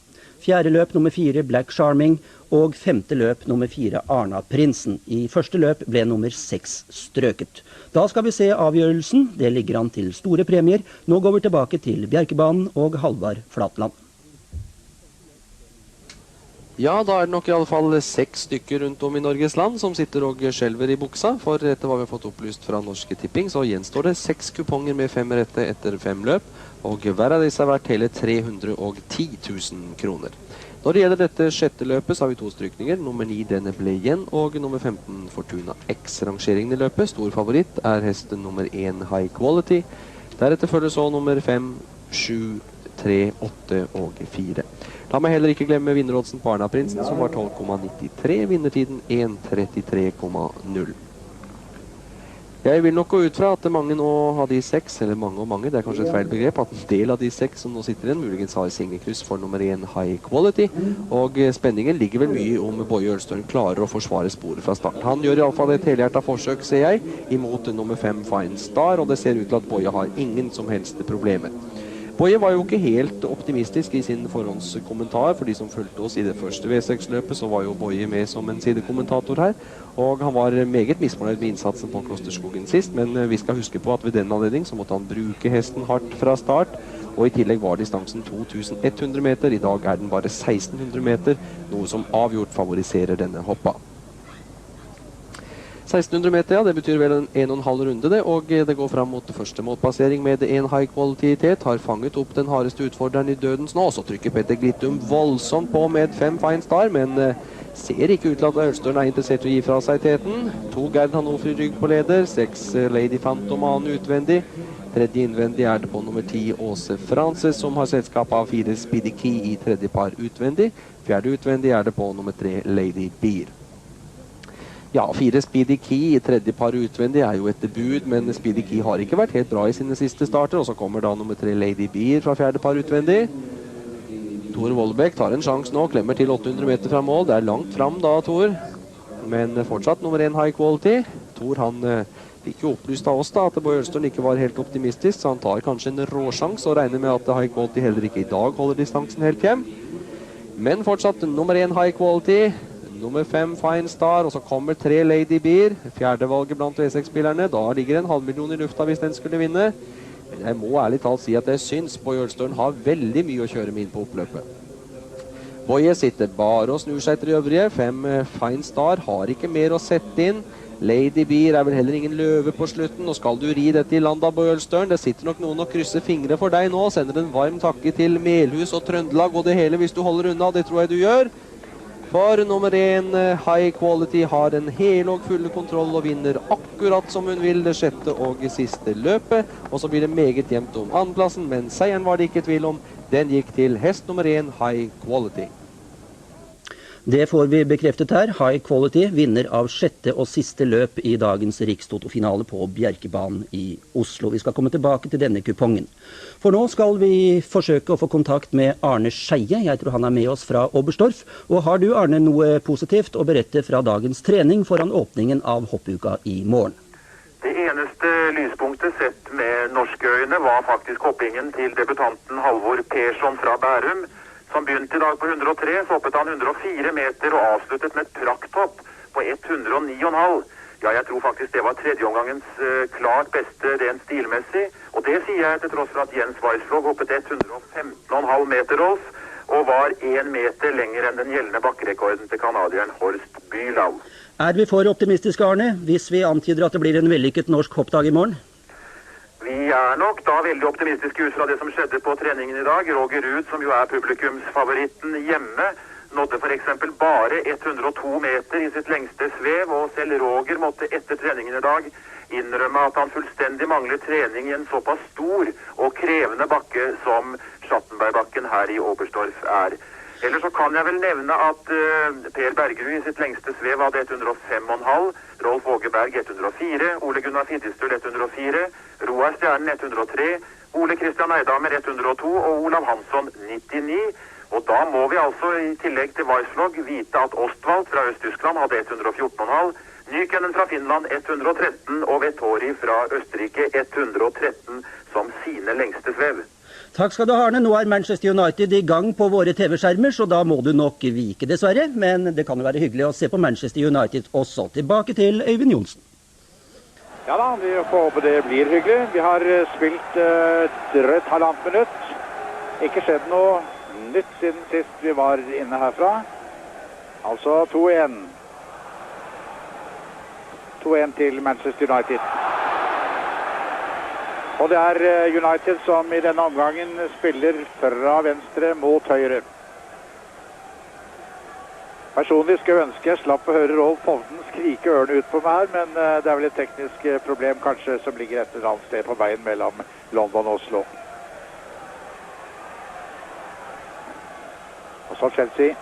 fjerde løp nummer 4 Black Charming, og femte løp nummer 4 Arna Prinsen. I første løp ble nummer 6 strøket. Da skal vi se avgjørelsen. Det ligger an til store premier. Nå går vi tilbake til Bjerkebanen og Halvard Flatland. Ja, da det nok I alle fall 6 stykker rundt om I Norges land som sitter og skjelver I buksa, for etter hva vi har fått opplyst fra Norske Tipping, så gjenstår det 6 kuponger med 5 rette etter 5 løp, og hver av disse har vært hele 310 000 kroner. Når det gjelder dette sjette løpet, så har vi 2 strykninger. Nummer 9 denne ble igjen, og nummer 15 Fortuna X. Rangeringen I løpet, stor favoritt hesten nummer 1 High Quality. Deretter følger så nummer 5, 7, 3, 8 og 4. La meg heller ikke glemme vinneroddsen på Arna-prinsen, som var 12,93, vinnertiden 1,33,0. Jeg vil nok gå ut fra at mange nå av de 6, eller mange og mange, det kanskje et feil begrep, at en del av de 6 som nå sitter igjen, muligens har singelkryss for nummer 1 High Quality, og spenningen ligger vel mye om Boje Ølstøren klarer å forsvare sporet fra start. Han gjør I alle fall et helhjertet forsøk, ser jeg, imot nummer 5 Fine Star, og det ser ut til at Boje har ingen som helst problemer. Boje var jo ikke helt optimistisk I sin forhåndskommentar. For de som fulgte oss I det første V6-løpet, så var jo Boje med som en sidekommentator her. Og han var meget misfornøyd med innsatsen på Klosterskogen sist, men vi skal huske på at ved den anledning så måtte han bruke hesten hardt fra start. Og I tillegg var distansen 2100 meter. I dag den bare 1600 meter, noe som avgjort favoriserer denne hoppa. 1600 meter, ja, det betyr vel en 1,5 runde det, og det går frem mot første målpassering med en high quality-tet, har fanget opp den hardeste utfordreren I dødens nå, så trykker Petter Glittum voldsomt på med 5 Fine Star, men ser ikke ut til at Ølstøren interessert I å gi fra seg teten. 2 Gerd Hanofri rygg på leder, 6 Lady Phantom Ane utvendig, tredje innvendig det på nummer 10 Åse Frances, som har selskap av 4 Speedy Key I tredje par utvendig, fjerde utvendig det på nummer 3 Lady Beer. Ja, 4 Speedy Key I tredje par utvendig jo et debut, men Speedy Key har ikke vært helt bra I sine siste starter, og så kommer da nummer 3 Lady Beer fra fjerde par utvendig. Tor Vollbæk tar en sjans nå, klemmer til 800 meter fra mål, det langt fram da, Tor. Men fortsatt nummer 1 High Quality. Tor han fikk jo opplyst av oss da, at Boje Ølstøren ikke var helt optimistisk, så han tar kanskje en råsjans, og regner med at High Quality heller ikke I dag holder distansen helt hjem. Men fortsatt nummer 1 High Quality. Nummer 5 Fine Star, og så kommer 3 Lady Beer, fjerde valget blant V6-spillerne. Da ligger en halvmillion I lufta hvis den skulle vinne. Men jeg må ærlig talt si at jeg syns Boje Ølstøren har veldig mye å kjøre med inn på oppløpet. Boje sitter bare og snur seg til de øvrige. 5 Fine Star har ikke mer å sette inn. Lady Beer vel heller ingen løve på slutten. Og skal du ri dette I land av Boje Ølstøren? Det sitter nok noen og krysser fingre for deg nå. Sender en varm takke til Melhus og Trøndelag og det hele hvis du holder unna. Det tror jeg du gjør. For nummer 1 High Quality har en hel og full kontroll og vinner akkurat som hun vil det sjette og siste løpet. Og så blir det meget jevnt om andreplassen, men seieren var det ikke tvil om. Den gikk til hest nummer 1 High Quality. Det får vi bekreftet her. High Quality vinner av sjette og siste løp I dagens Rikstoto-finale på Bjerkebanen I Oslo. Vi skal komme tilbake til denne kupongen. For nå skal vi forsøke å få kontakt med Arne Skeie. Jeg tror han med oss fra Oberstdorf. Og har du, Arne, noe positivt å berette fra dagens trening foran åpningen av hoppuka I morgen? Det eneste lyspunktet sett med norske øyne var faktisk hoppingen til debutanten Halvor Persson fra Bærum. Som begynte I dag på 103, så hoppet han 104 meter og avsluttet med et prakthopp på 109,5. Ja, jeg tror faktisk det var tredje omgangens klart beste rent stilmessig. Og det sier jeg til tross for at Jens Weisslov hoppet 115,5 meter, Rolf, og var 1 meter lenger enn den gjeldende bakkerekorden til kanadieren Horst Bühlau. Vi for optimistiske, Arne, hvis vi antyder at det blir en vellykket norsk hoppdag I morgen? Vi nok da veldig optimistiske ut fra det som skjedde på treningen I dag. Roger Ruud, som jo publikumsfavoritten hjemme, nådde for eksempel bare 102 meter I sitt lengste svev, og selv Roger måtte etter treningen I dag innrømme at han fullstendig mangler trening I en såpass stor og krevende bakke som Schattenbergbakken her I Oberstdorf Ellers så kan jeg vel nevne at Per Bergerud I sitt lengste svev hadde 105,5, Rolf Ågeberg 104, Ole Gunnar Fittestøl 104, Roar Stjernen 103, Ole Kristian Eidamer 102 og Olav Hansson 99. Og da må vi altså I tillegg til Weisslov vite at Ostwald fra Øst-Tyskland hadde 114,5, Nykenen fra Finland 113 og Vettori fra Østerrike 113 som sine lengste svev. Takk skal du ha, Arne. Nå Manchester United I gang på våre TV-skjermer, så da må du nok vike dessverre. Men det kan jo være hyggelig å se på Manchester United også. Tilbake til Øyvind Johnsen. Ja da, vi får håpe det blir hyggelig. Vi har spilt drøtt halvannet minutt. Ikke skjedd noe nytt siden sist vi var inne herfra. Altså 2-1. 2-1 til Manchester United. Og det er United som i denne omgangen spiller fra venstre mot høyre. Personlig skulle jeg ønske jeg slapp å høre Rolf Hovden skrike ørene ut på meg her, men det er vel et teknisk problem kanskje som ligger et eller annet sted på veien mellom London og Oslo. Og så Chelsea.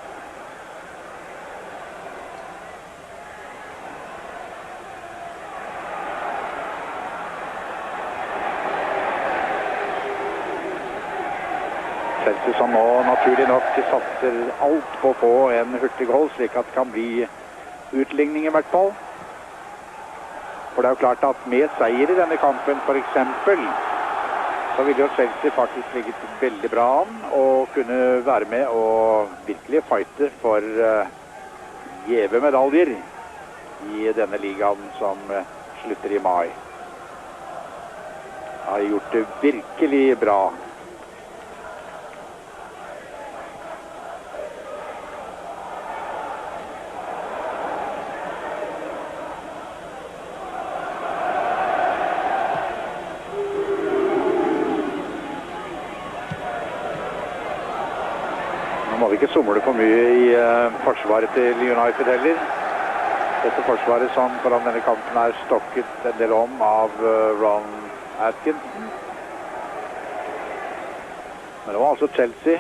Chelsea som nå naturlig nok satser alt på å få en hurtig goal, slik at det kan bli utligning i hvert fall. For det er jo klart at med seier i denne kampen for eksempel, så vil jo Chelsea faktisk ligget veldig bra an og kunne være med og virkelig fighte for gjeve medaljer i denne ligaen som slutter i mai. Har gjort det virkelig bra. Nå må vi ikke somle for mye i forsvaret til United heller. Dette forsvaret som foran denne kampen er stokket en del om av Ron Atkinson. Men det var altså Chelsea.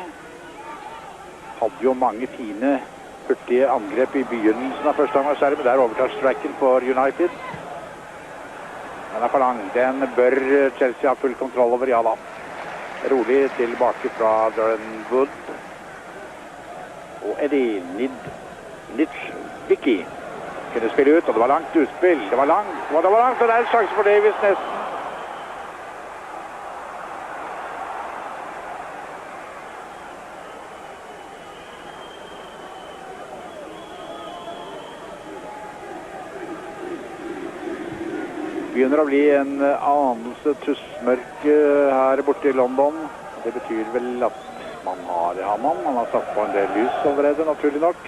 Hadde jo mange fine, hurtige angrep i begynnelsen av første omgang, men der overtar Strachan for United. Den er for lang. Den bør Chelsea ha full kontroll over, ja da. Rolig tilbake fra Darren Wood. Og Eddie Nitsvicki kunne spille ut, og det var langt utspill. Det var langt, og det er en sjanse for Davis nesten. Begynner å bli en anelse tussmørke her borte i London. Det betyr vel at man har Hamann. Man har satt på en del lys allerede, naturlig nok.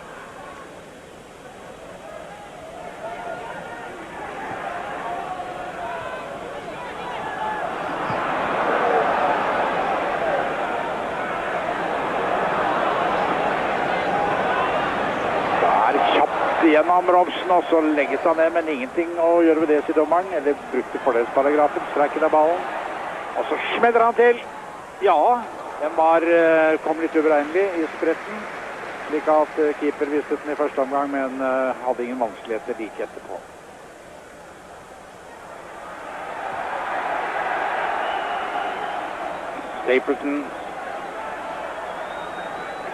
Gjennom Robson, og så legges han ned, men ingenting å gjøre ved det, sier dommeren. Eller brukte fordelsparagrafen, strekker av ballen. Og så smeller han til. Ja, den kom litt uberegnelig i spretten. Slik at keeper visste den i første omgang, men hadde ingen vanskeligheter like etterpå. Stapleton.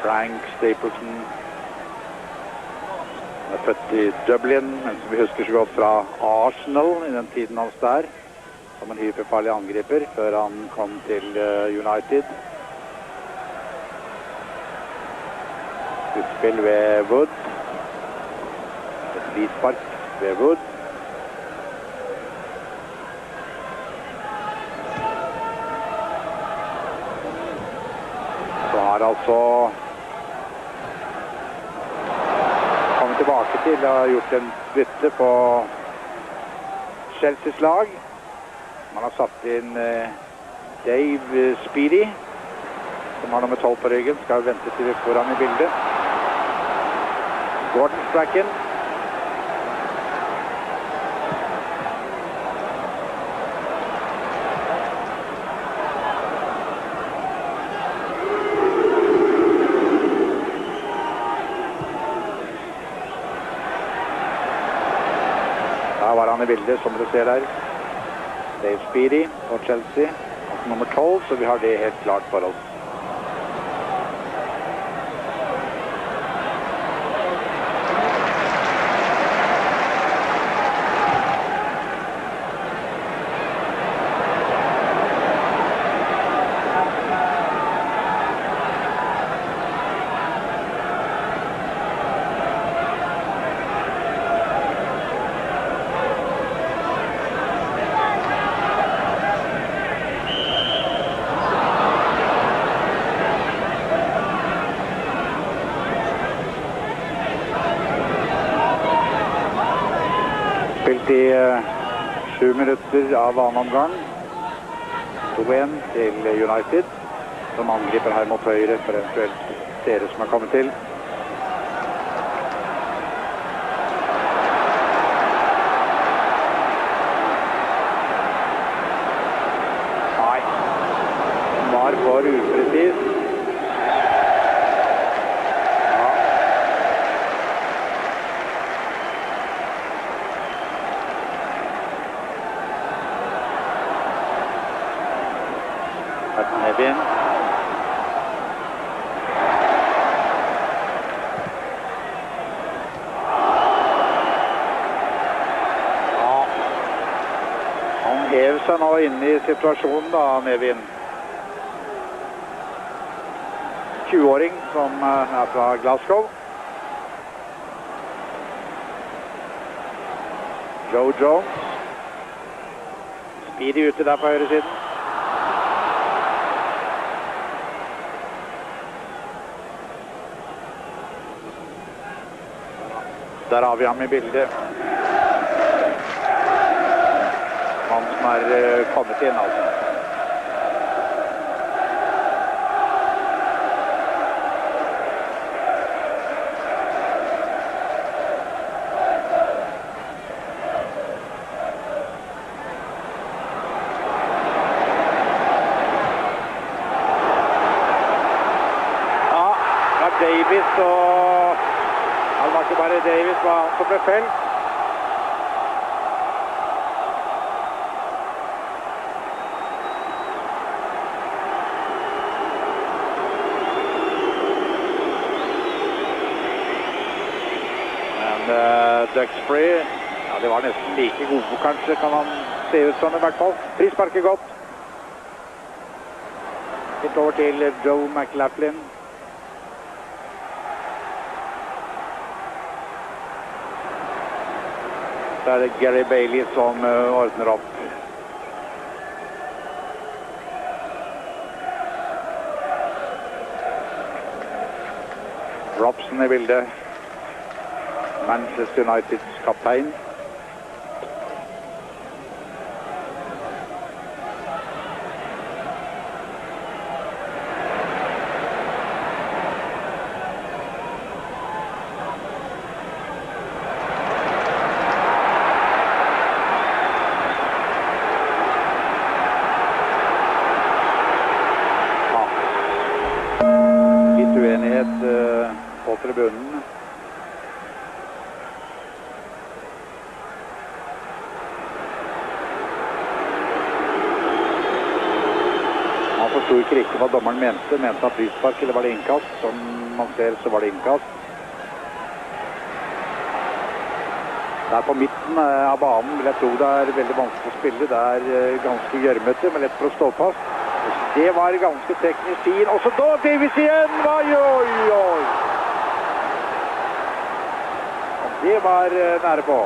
Frank Stapleton. Han er født i Dublin, men som vi husker så godt fra Arsenal i den tiden hans der, som en hyperfarlig angriper, før han kom til United. Utspill ved Wood. Et frispark ved Wood. Så har altså tilbake til å ha gjort en bytte på Chelseas lag. Man har satt inn Dave Speedy, som har nummer 12 på ryggen. Skal vente til vi får han i bildet. Gordon Strachan. Var han i bildet, som dere ser der. Dave Speedy på Chelsea, altså nummer 12, så vi har det helt klart for oss. spilt i 7 minutter av annen omgang. 2-1 til United, som angriper her mot høyre for eventuelt dere som har kommet til. Nei, var for upresis. Ja. Nevin. Hev seg nå inne i situasjonen da, Nevin. 20-åring som er fra Glasgow. Joe Jones. Speedy ute der på høyre siden. Der har vi ham i bildet. Han som er kommet inn, altså. Ja, det var Davis og... Det var ikke bare Davis, det var han som ble felt. Duxbury, ja, det var nesten like gode kanskje, kan han se ut som i hvert fall. Frisparket godt. Litt over til Joe McLaughlin. Så er det Gary Bailey som ordner opp. Robson i bildet. Manchester Uniteds kaptein. Ja. Litt uenighet på tribunen. Jeg forstod ikke hva dommeren mente. Mente han frispark, eller var det innkast? Som man ser, så var det innkast. Der på midten av banen vil jeg tro det er veldig vanskelig å spille. Det er ganske gjørmete, men lett for å stå fast. Det var ganske teknisk fin. Og så da Davis igjen! Oi, oi! Det var nære på.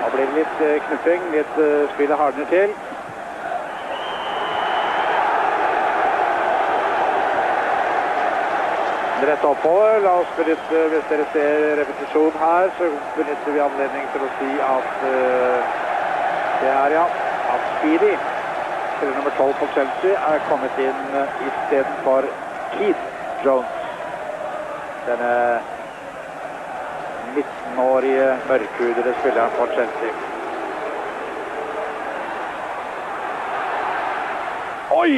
Det blir litt knupping, litt spillet hardere til. Rett oppover, la oss benytte, hvis dere ser repetisjon her, så benytter vi anledning til å si at det her, ja, at Speedy, spiller nummer 12 på Chelsea, er kommet inn i stedet for Keith Jones. Denne 19-årige mørkhudede spilleren for Chelsea. Oi!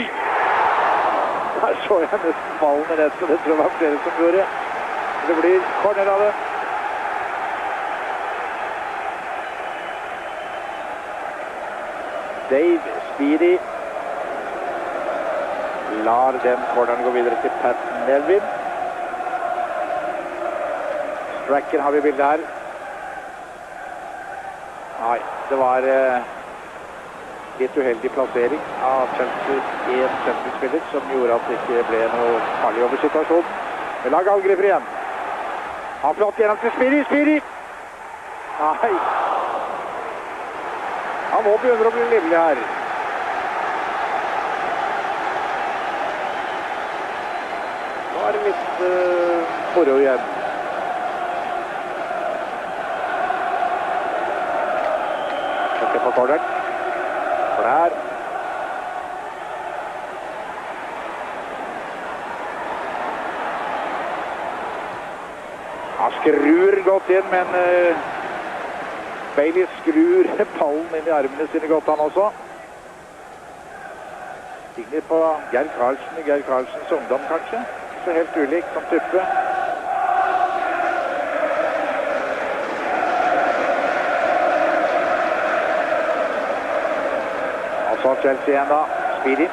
Her så jeg nesten ballen rett, så det tror jeg var flere som gjorde. Det blir corner av det. Dave Speedy lar den corneren gå videre til Pat Nevin. Stracken har vi bildet her. Nei, det var litt uheldig plassering av Chelsea-spiller som gjorde at det ikke ble noe farlig over situasjonen. Vi lager angriper igjen. Han flott gjennom til Speedy. Nei. Han må begynne å bli livlig her. Nå er det litt moro igjen. Sjekker på corneren. For her. Han skrur godt inn, men Bailey skrur ballen inn i armene sine godt han også. Ligner på Geir Karlsen i Geir Karlsens ungdom kanskje. Så helt ulik som type. Og så Chelsea igjen da, Speedy.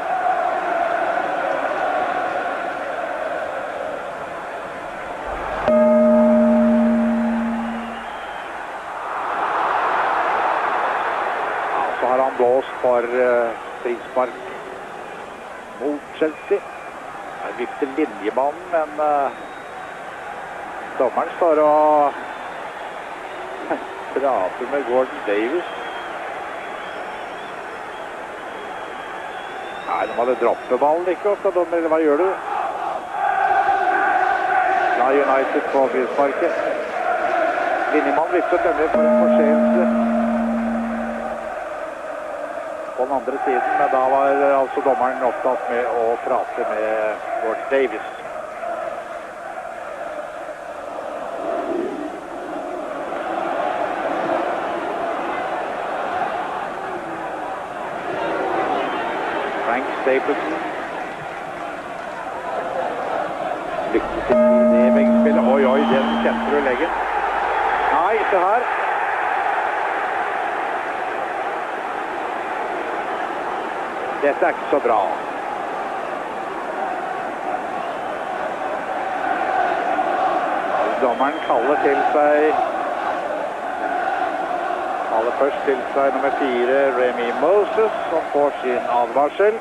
Så har han blåst for frispark mot Chelsea. Han vifter linjebanen, men dommeren står og prater med Gordon Davis. Nei, de hadde droppet ballen ikke, så dommer, hva gjør du? Ja, United på frisparket. Linjemannen viftet nemlig for en forseelse på den andre siden, men da var altså dommeren opptatt med å prate med Gordon Davis. Frank Stapleton lyktes i det veggspillet. Oi, oi, den kjente du leggen. Nei, se her. Dette er ikke så bra. Dommeren kaller først til seg nummer 4, Remy Moses, som får sin advarsel.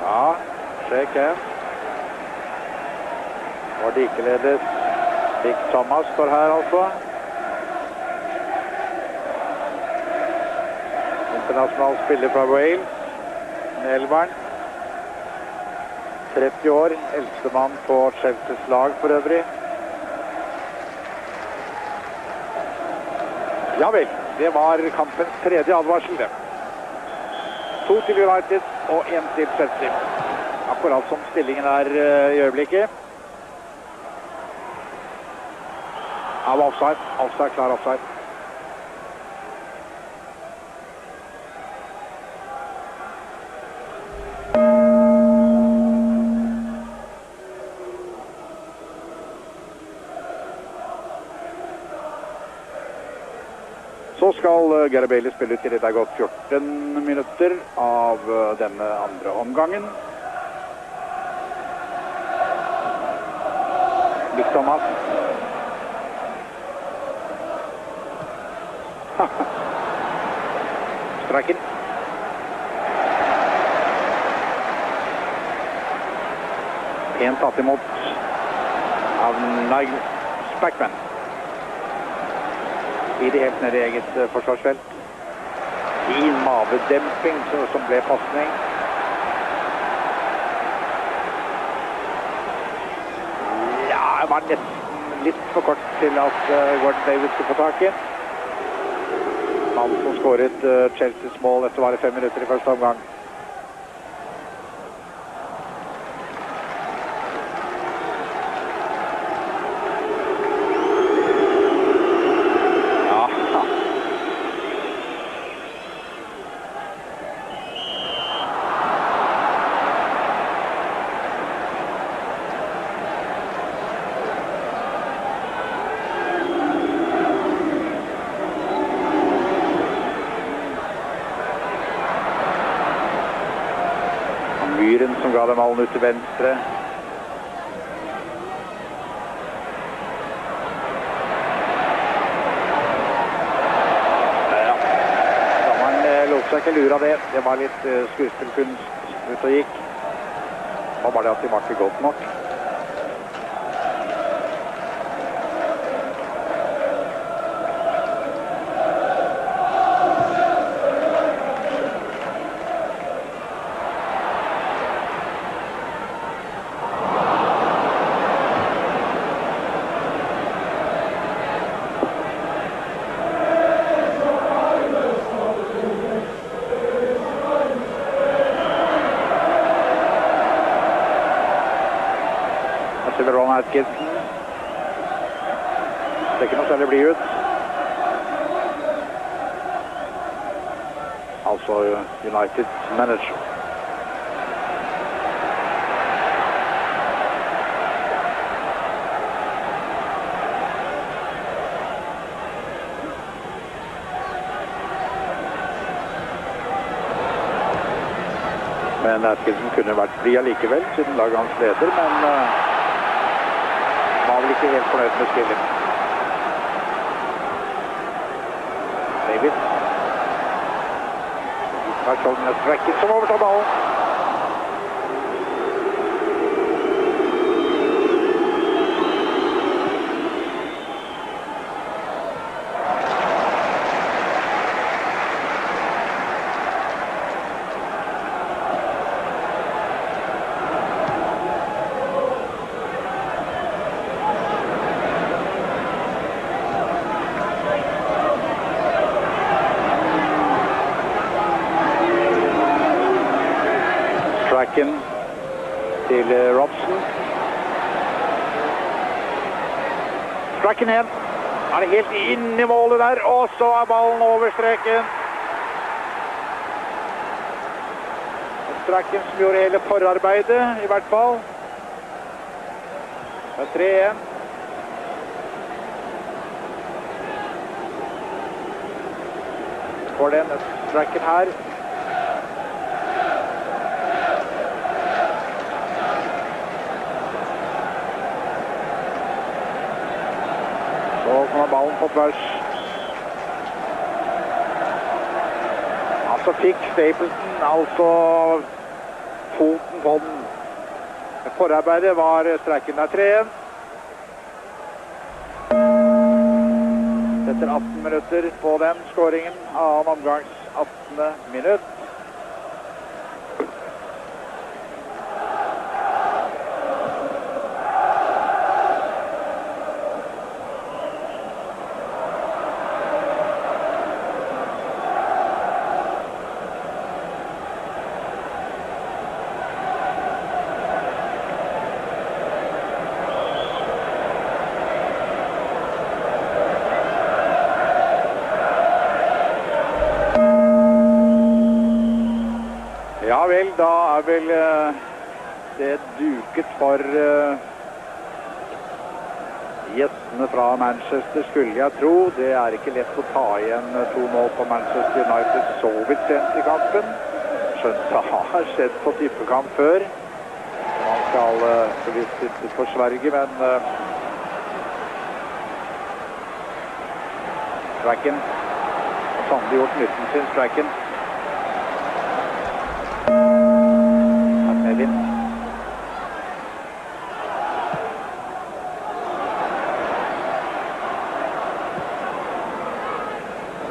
Ja, shake hands. Og likeledes Dick Thomas står her altså. Internasjonal spiller fra Wales, Elveren. 30 år, eldste mann på Chelseas lag for øvrig. Ja vel, det var kampens tredje advarsel. 2 til United og 1 til Chelsea. Akkurat som stillingen er i øyeblikket. Av offside, klar offside. Så skal Gareth Bailey spille ut til det er gått 14 minutter av denne andre omgangen. Dick Thomas. Streiken. Pent tatt imot av Nigel Spackman. I det helt ned i eget forsvarsfelt. Fin mavedemping som ble passning. Ja, det var nesten litt for kort til at Gordon Davis skulle få tak i. Han som skåret Chelseas mål etter bare 5 minutter i første omgang. Myhren som ga dem ballen ut til venstre. Ja. Dommeren lot seg ikke lure av det. Det var litt skuespillkunst ut og gikk. Det var bare det at de var ikke godt nok. til Ron Atkinson. Det er ikke noe særlig blid ut. Altså Uniteds manager. Men Atkinson kunne vært blid allikevel, siden laget hans leder, men var vel ikke helt fornøyd med spillet. Davis. Strachan som overtar ballen. Til Robson. Strachan igjen. Han er helt inn i målet der, og så er ballen over streken. Strachan som gjorde hele forarbeidet, i hvert fall. Det er 3-1. For den Strachan her. Så kommer ballen på tvers. Altså fikk Stapleton altså foten på den. Forarbeidet var Strachan der 3-1. Etter 18 minutter på den skåringen av omgangs 18. minutt. Ja vel, da er vel det duket for gjestene fra Manchester, skulle jeg tro. Det er ikke lett å ta igjen 2 mål på Manchester United så vidt sent i kampen. Skjønt det har skjedd på tippekamp før. Man skal så vidt ikke forsverge, men Strachan har sannelig gjort nytten sin, Strachan.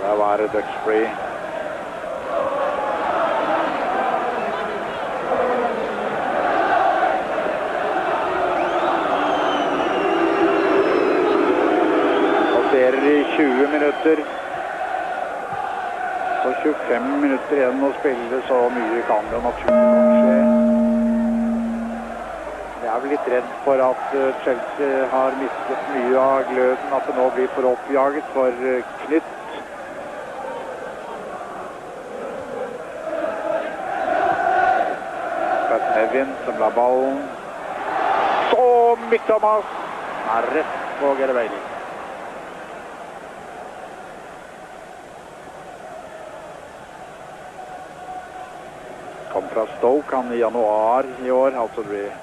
Der var det Duxbury. Passerer i 20 minutter. Så 25 minutter igjen å spille, så mye kan det naturlig skje. Jeg er vel litt redd for at Chelsea har mistet mye av gløden, at det nå blir for oppjaget for Knytt. Nevin som la ballen. Så Mick Thomas er rett på Gerveilig. Kom fra Stoke han i januar i år, altså det blir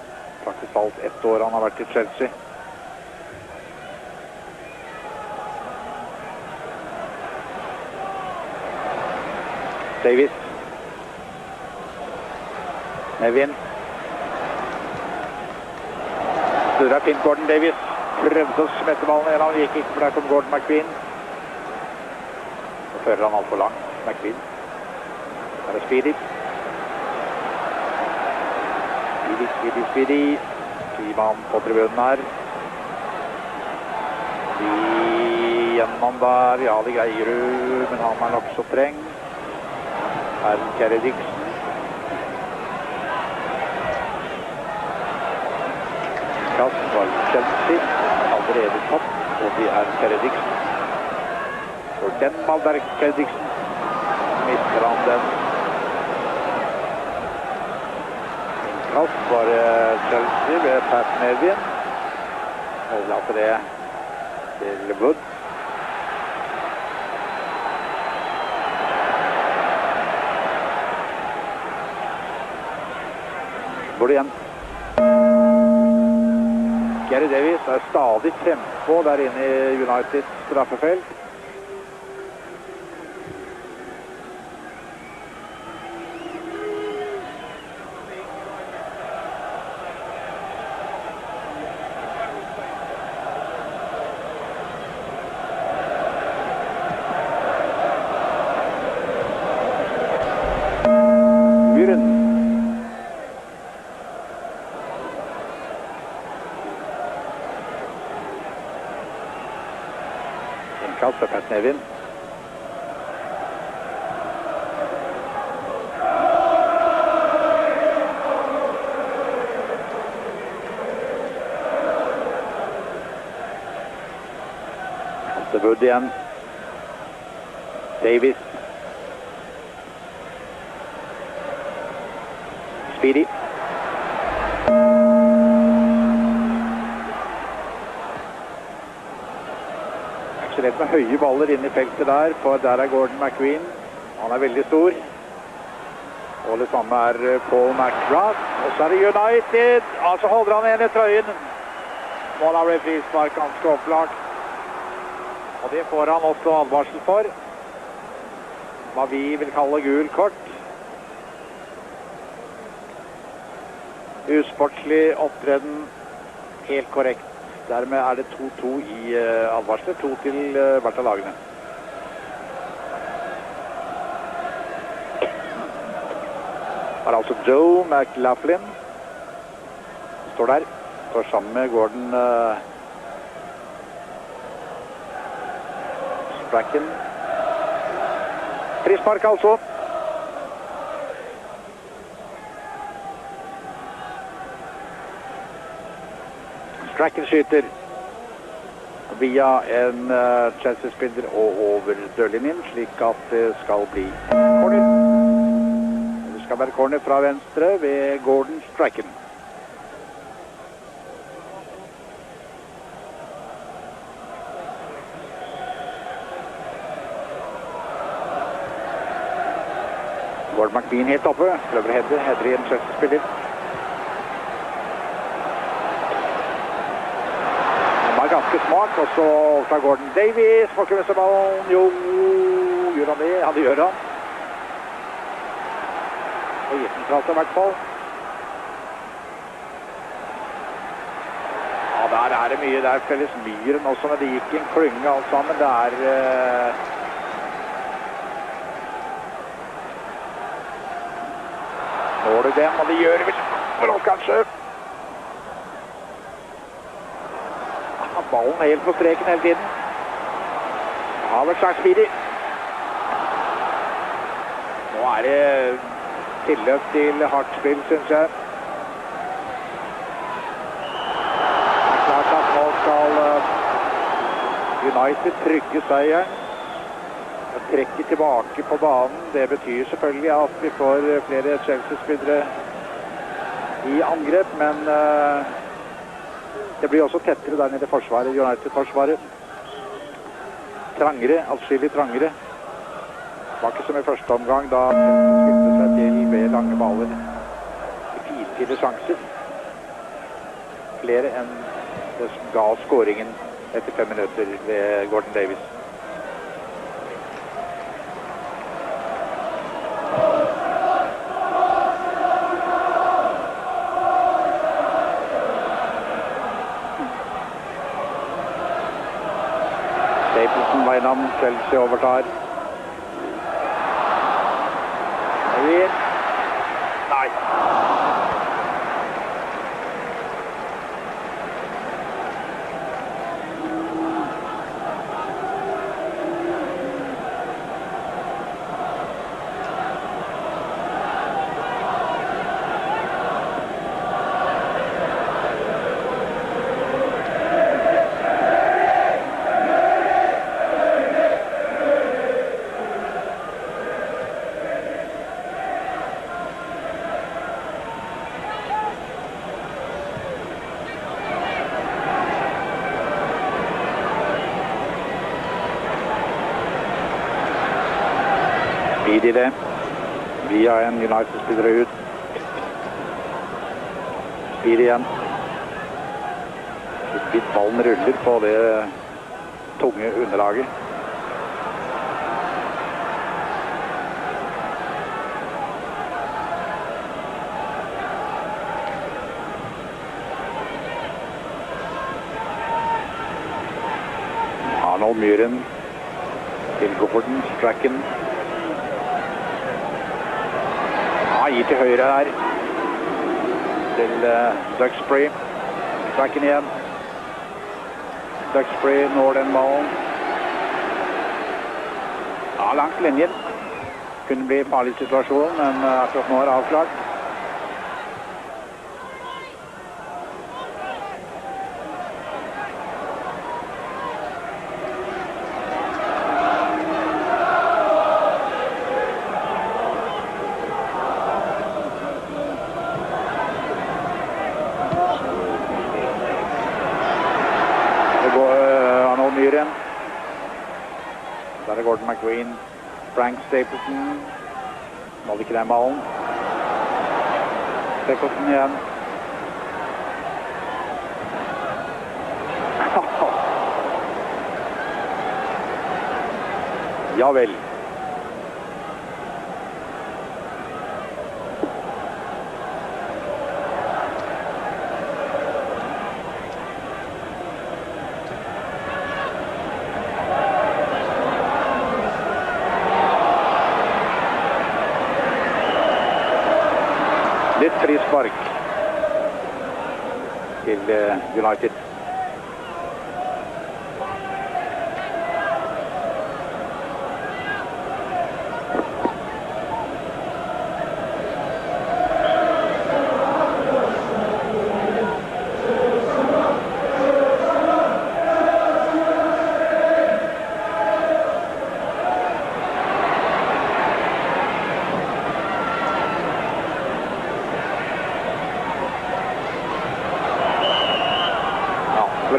praktisk alt 1 år han har vært i Chelsea. Davis. Nevin. Det er fint Gordon Davis. Prøvde å smette ballen igjen, han gikk ikke, for der kom Gordon McQueen. Så fører han alt for langt, McQueen. Her er Speedy. Speedy. Kliman på tribunen her. Gjennom der, ja det greier du, men han er nok så treng. Her er Kerry Dixon. Kast fra Chelsea allerede tatt, og det Fredriksen. For den Malberg Fredriksen mister han den. Innkast var Chelsea ved Pat Nevin. Overlater det til Wood. Går det igjen. Gary Davis stadig frempå der inne i Uniteds straffefelt. Innkast for Pat Nevin. Wood igjen. Davis. Speedy. Lett med høye baller inn i feltet der, for der Gordon McQueen. Han veldig stor. Og det samme Paul McGrath. Og så det United. Altså holder han igjen i trøyen. Målet ble frispark ganske opplagt. Og det får han også advarsel for. Hva vi vil kalle gul kort. Usportslig opptreden. Helt korrekt. Dermed det 2-2 i advarsler, 2 til hvert av lagene. Her altså Joe McLaughlin. Står der. Står sammen med Gordon Strachan. Frispark altså. Strachan skyter via en Chelsea-spiller og over dørlinjen, slik at det skal bli corner. Det skal være corner fra venstre ved Gordon Strachan. Gordon McBean helt oppe, prøver å header i en Chelsea-spiller. Ganske smart, og så fra Gordon Davis, får ikke miste ballen. Jo, gjør han det? Ja, det gjør han. Og Gittentratt i hvert fall. Ja, der det mye. Der felles Myren også, men det gikk en klynge alt sammen. Det når du den, og det gjør vi for oss kanskje. Ballen helt på streken hele tiden. Har vært slags speedy. Nå det tilløp til hardt spill, synes jeg. Det klart at nå skal United trygge seieren. Trekke tilbake på banen. Det betyr selvfølgelig at vi får flere Chelsea-spillere i angrep, men det blir også tettere der nede i forsvaret, United-forsvaret. Trangere, atskillig trangere. Det var ikke som i første omgang, da Chelsea spilte seg til ved lange baller. 4 sjanser. Flere enn det som ga skåringen etter 5 minutter ved Gordon Davis. Veinam, Chelsea overtar. Nei. Gir de det. Via en United-spillere ut. Gir igjen. Litt ballen ruller på det tunge underlaget. Arnold Myhren til Gordon Strachan. Ja, gir til høyre her. Til Duxbury. Strachan igjen. Duxbury når den ballen. Ja, langt linjen. Kunne bli en farlig situasjon, men akkurat nå er det avklart. Der er Gordon McGreen, Frank Stapleton, nådde ikke den ballen. Stapleton igjen. Ja vel. Litt frispark til United.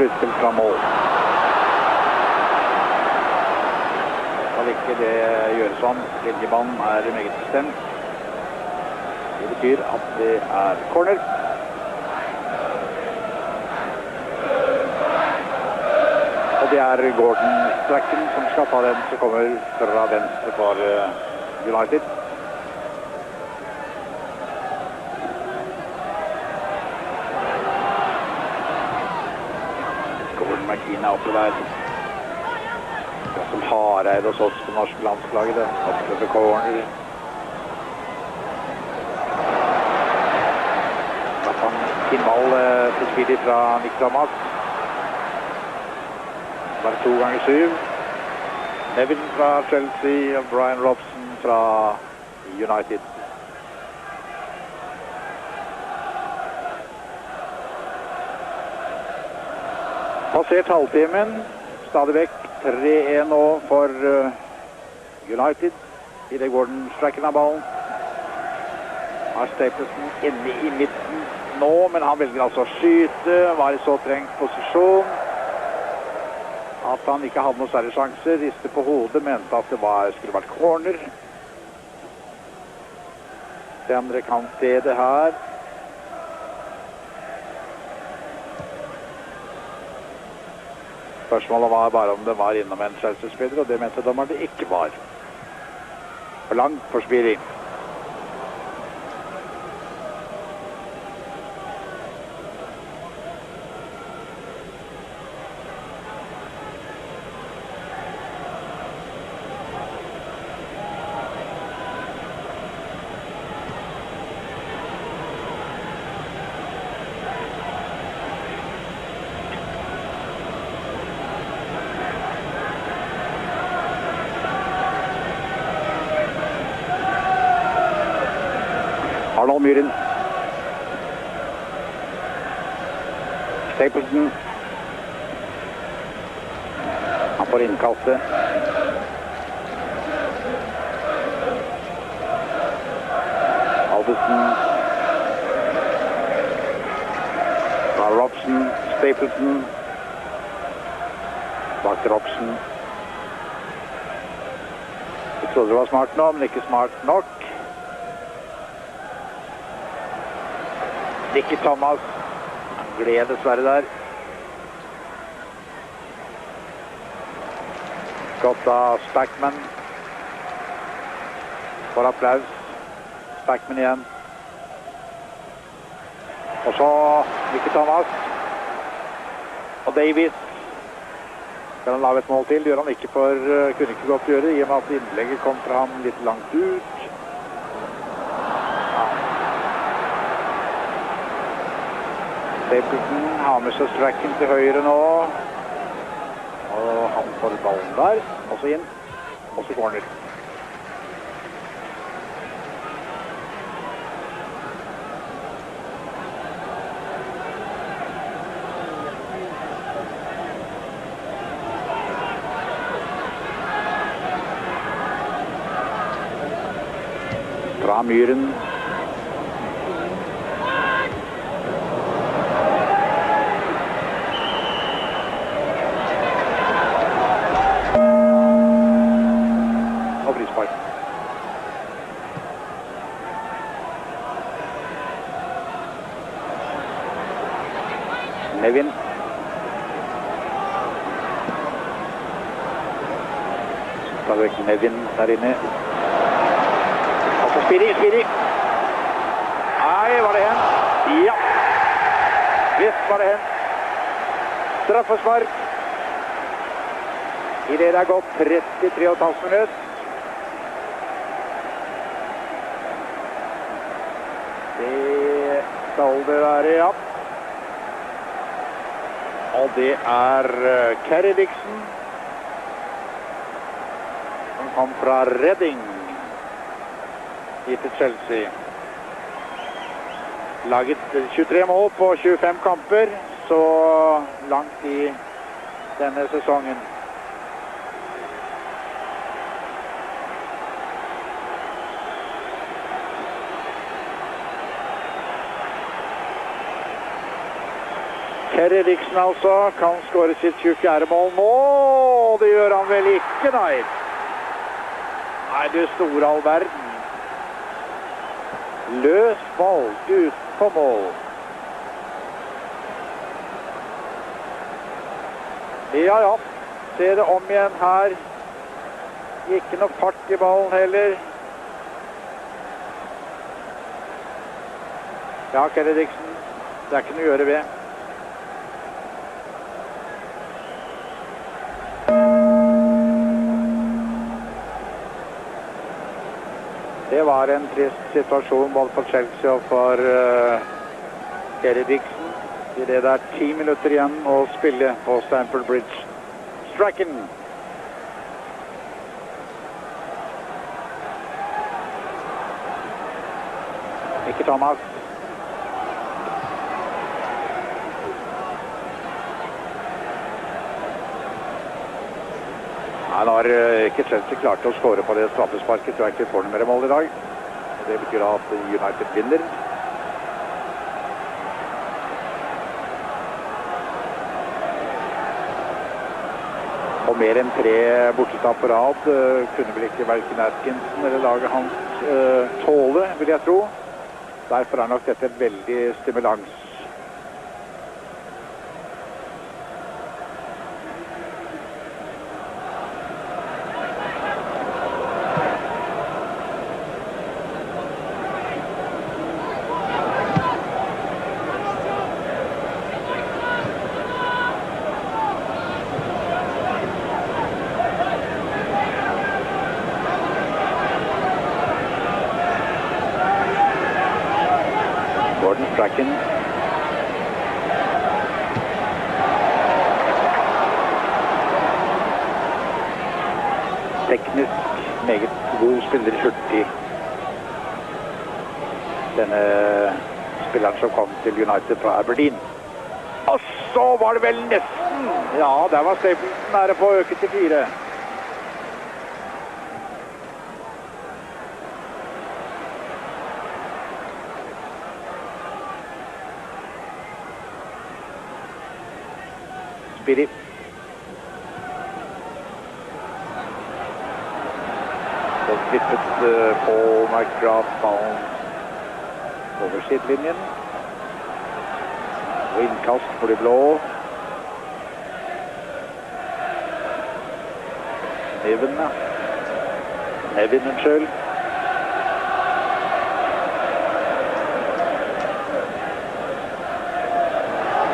Utspill fra mål. Skal ikke det gjøres sånn. Linjebanen er meget bestemt. Det betyr at det er corner. Og det er Gordon Strachan som skal ta den, som kommer fra venstre for United. McKean er oppe der. Det er som Hareid hos oss på norsk landslaget. Det er oppe ved corner. Da kan Kimball til spillet fra Nick Thomas. Bare 2 ganger 7. Nevin fra Chelsea og Brian Robson fra United. Passert halvtimen, stadig vekk 3-1 nå for United. I det Gordon Strachan av ballen. Har Stapleton inne i midten nå, men han velger altså å skyte. Var i så trengt posisjon at han ikke hadde noen særlig sjanse. Riste på hodet, mente at det skulle vært corner. De andre kan se det her. Spørsmålet var bare om det var innom en Chelsea-spiller, og det mente dommeren det ikke var. For langt forspilling. Arnold Myhren. Stapleton. Han får innkastet. Alderson. Da Robson. Stapleton. Bak til Robson. Trodde det var smart nå, men ikke smart nok. Nicky Thomas. Han gled dessverre der. Godt av Spackman. For applaus. Spackman igjen. Og så Nicky Thomas. Og Davis. Skal han lave et mål til? Det gjør han ikke, for kunne ikke godt gjøre, i og med at innlegget kom fra ham litt langt ut. Ja. Stapleton har med seg Strachan til høyre nå. Og han får ballen der. Også inn. Også corner. Fra Myhren. Og frispark. Nevin. Da vekk Nevin der inne. Spiri. Nei, var det hen? Ja. Visst var det hen. Straffespark. I det er gått 33,5 minutter. Det skal det være, ja. Og det er Kerry Dixon. Som kom fra Reading. Til Chelsea. Laget 23 mål på 25 kamper, så langt i denne sesongen. Kerry Dixon altså kan skåre sitt 24. mål nå. Det gjør han vel ikke, nei. Nei, du store all verden. Løs ball ut på mål. Ja. Se det om igjen her. Ikke noe fart i ballen heller. Ja, Kerry Dixon. Det er ikke noe å gjøre ved. Det var en trist situasjon både for Chelsea og for Kerry Dixon. I det er 10 minutter igjen å spille på Stamford Bridge. Strachan. Ikke Thomas. Nå har ikke Chelsea klart å skåre på det straffesparket. Tror jeg ikke får noe mer mål i dag. Det betyr at United vinner. Og mer enn 3 bortestap på rad kunne vel ikke hverken Atkinson eller laget hans tåle, vil jeg tro. Derfor er nok dette veldig stimulans. Strachan. Teknisk meget god spiller, hurtig. Denne spilleren som kom til United fra Aberdeen. Og så var det vel nesten. Ja, der var Stapleton nære på å øke til 4. Spiri. vippet Paul McGrath ballen over sidelinjen. Og innkast for de blå. Nevin, unnskyld.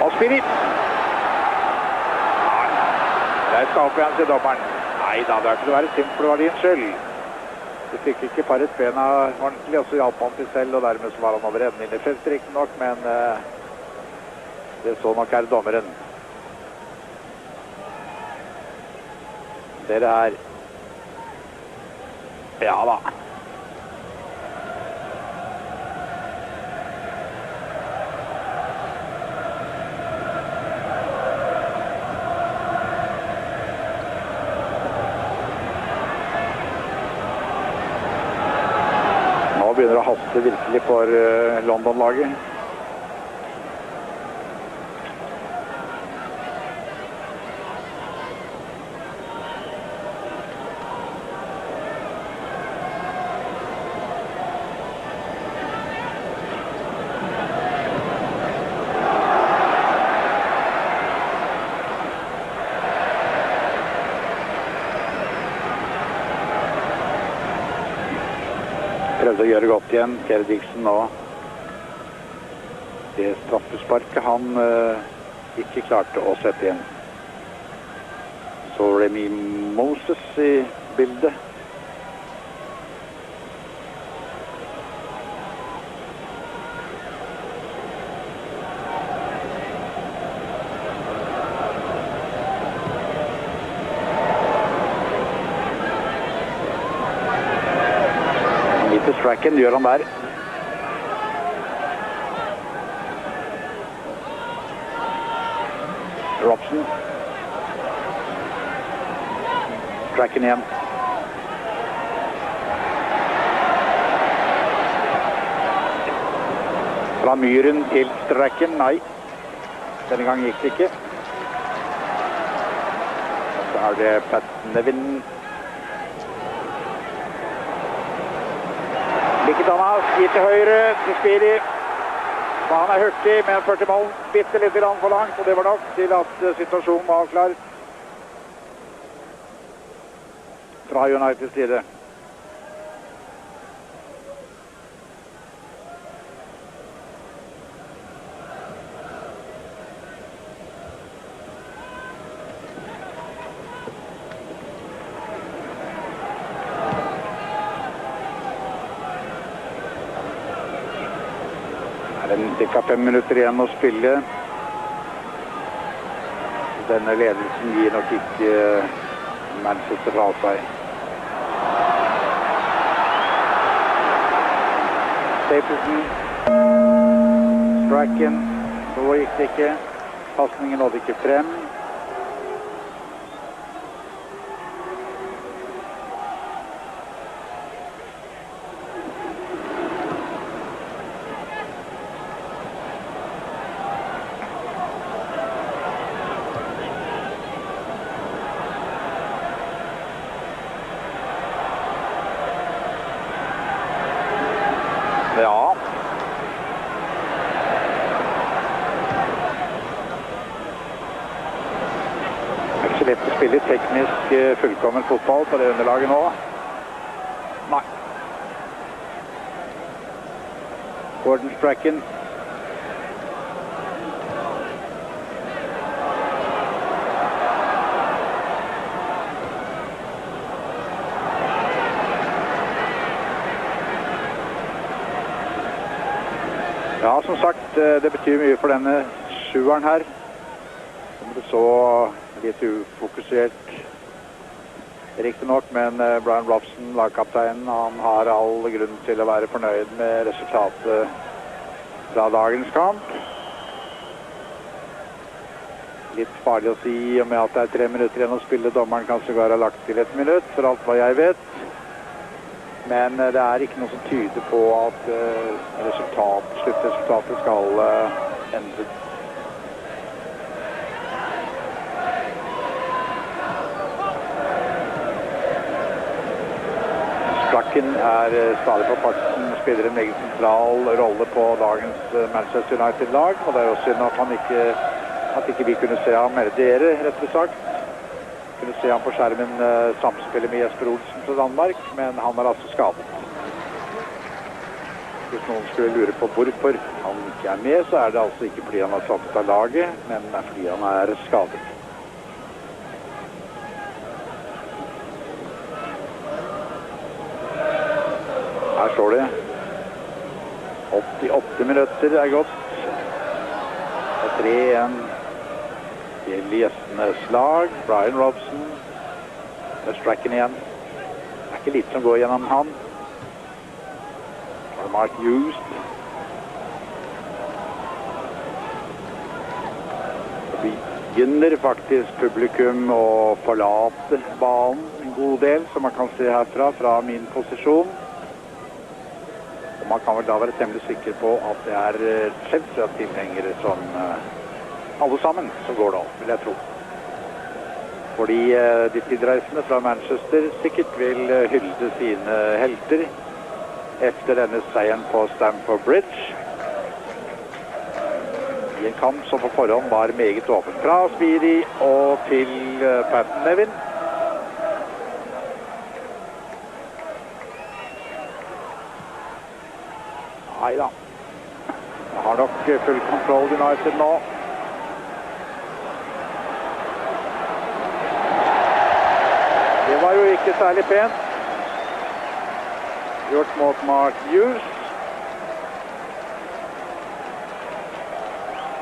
Og Spiri. Jeg skal opp igjen til dommeren. Nei da, det er ikke å være sint, for det var din skyld. Du fikk ikke paret bena ordentlig, og så hjalp han til selv, og dermed så var han over enden inn i feltet, riktig nok, men det så nok er dommeren. Dere her. Ja da. Nå begynner det å haste virkelig for London-laget. Prøvde å gjøre godt igjen, Kerry Dixon nå. Det straffesparket han ikke klarte å sette igjen. Så Remy Moses i bildet. Stracken gjør han der. Robson. Stracken igjen. Fra Myren til Stracken, nei. Denne gang gikk det ikke. Så er det Pat Nevin. Ikke Thomas, gir til høyre til Spiri. Han er hurtig, men 40 mål bitte litt for langt, og det var nok til at situasjonen var avklart fra Uniteds side. Cirka 5 minutter igjen å spille. Denne ledelsen gir nok ikke Manchester fra seg. Stapleton. Stracken. Så gikk det ikke. Passningen nådde ikke frem. Ja. Det er ikke så lett å spille teknisk fullkommen fotball på det underlaget nå. Nei. Gordon Stracken. Ja, som sagt, det betyr mye for denne sjueren her. Som det så litt ufokusert, riktig nok, men Brian Robson, lagkapteinen, han har all grunn til å være fornøyd med resultatet fra dagens kamp. Litt farlig å si om at det er 3 minutter igjen å spille. Dommeren kan sågar ha lagt til 1 minutt, for alt hva jeg vet. Men det er ikke noe som tyder på at sluttresultatet skal endre. Malkin stadig på farten, spiller en meget sentral rolle på dagens Manchester United-lag, og det også synd at ikke vi kunne se ham, eller dere, rettere sagt. Kunne se ham på skjermen samspillet med Jesper Olsen fra Danmark, men han altså skadet. Hvis noen skulle lure på hvorfor han ikke med, så det altså ikke fordi han har satt ut av laget, men fordi han skadet. Her står det 88 minutter gått. Og 3-1 til gjestenes lag. Brian Robson. Stracken igjen. Det ikke litt som går gjennom han. Mark Hughes. Det begynner faktisk publikum å forlate banen en god del, som man kan se herfra, fra min posisjon. Og man kan vel da være temmelig sikker på at det Chelsea-tilhengere som alle sammen som går da, vil jeg tro. Fordi de tilreisende fra Manchester sikkert vil hylle sine helter efter denne seieren på Stamford Bridge. I en kamp som på forhånd var meget åpen. Fra Speedy og til Patton Nevin. Neida. Jeg har nok full kontroll United nå. Det var jo ikke særlig pent. Gjort mot Mark Hughes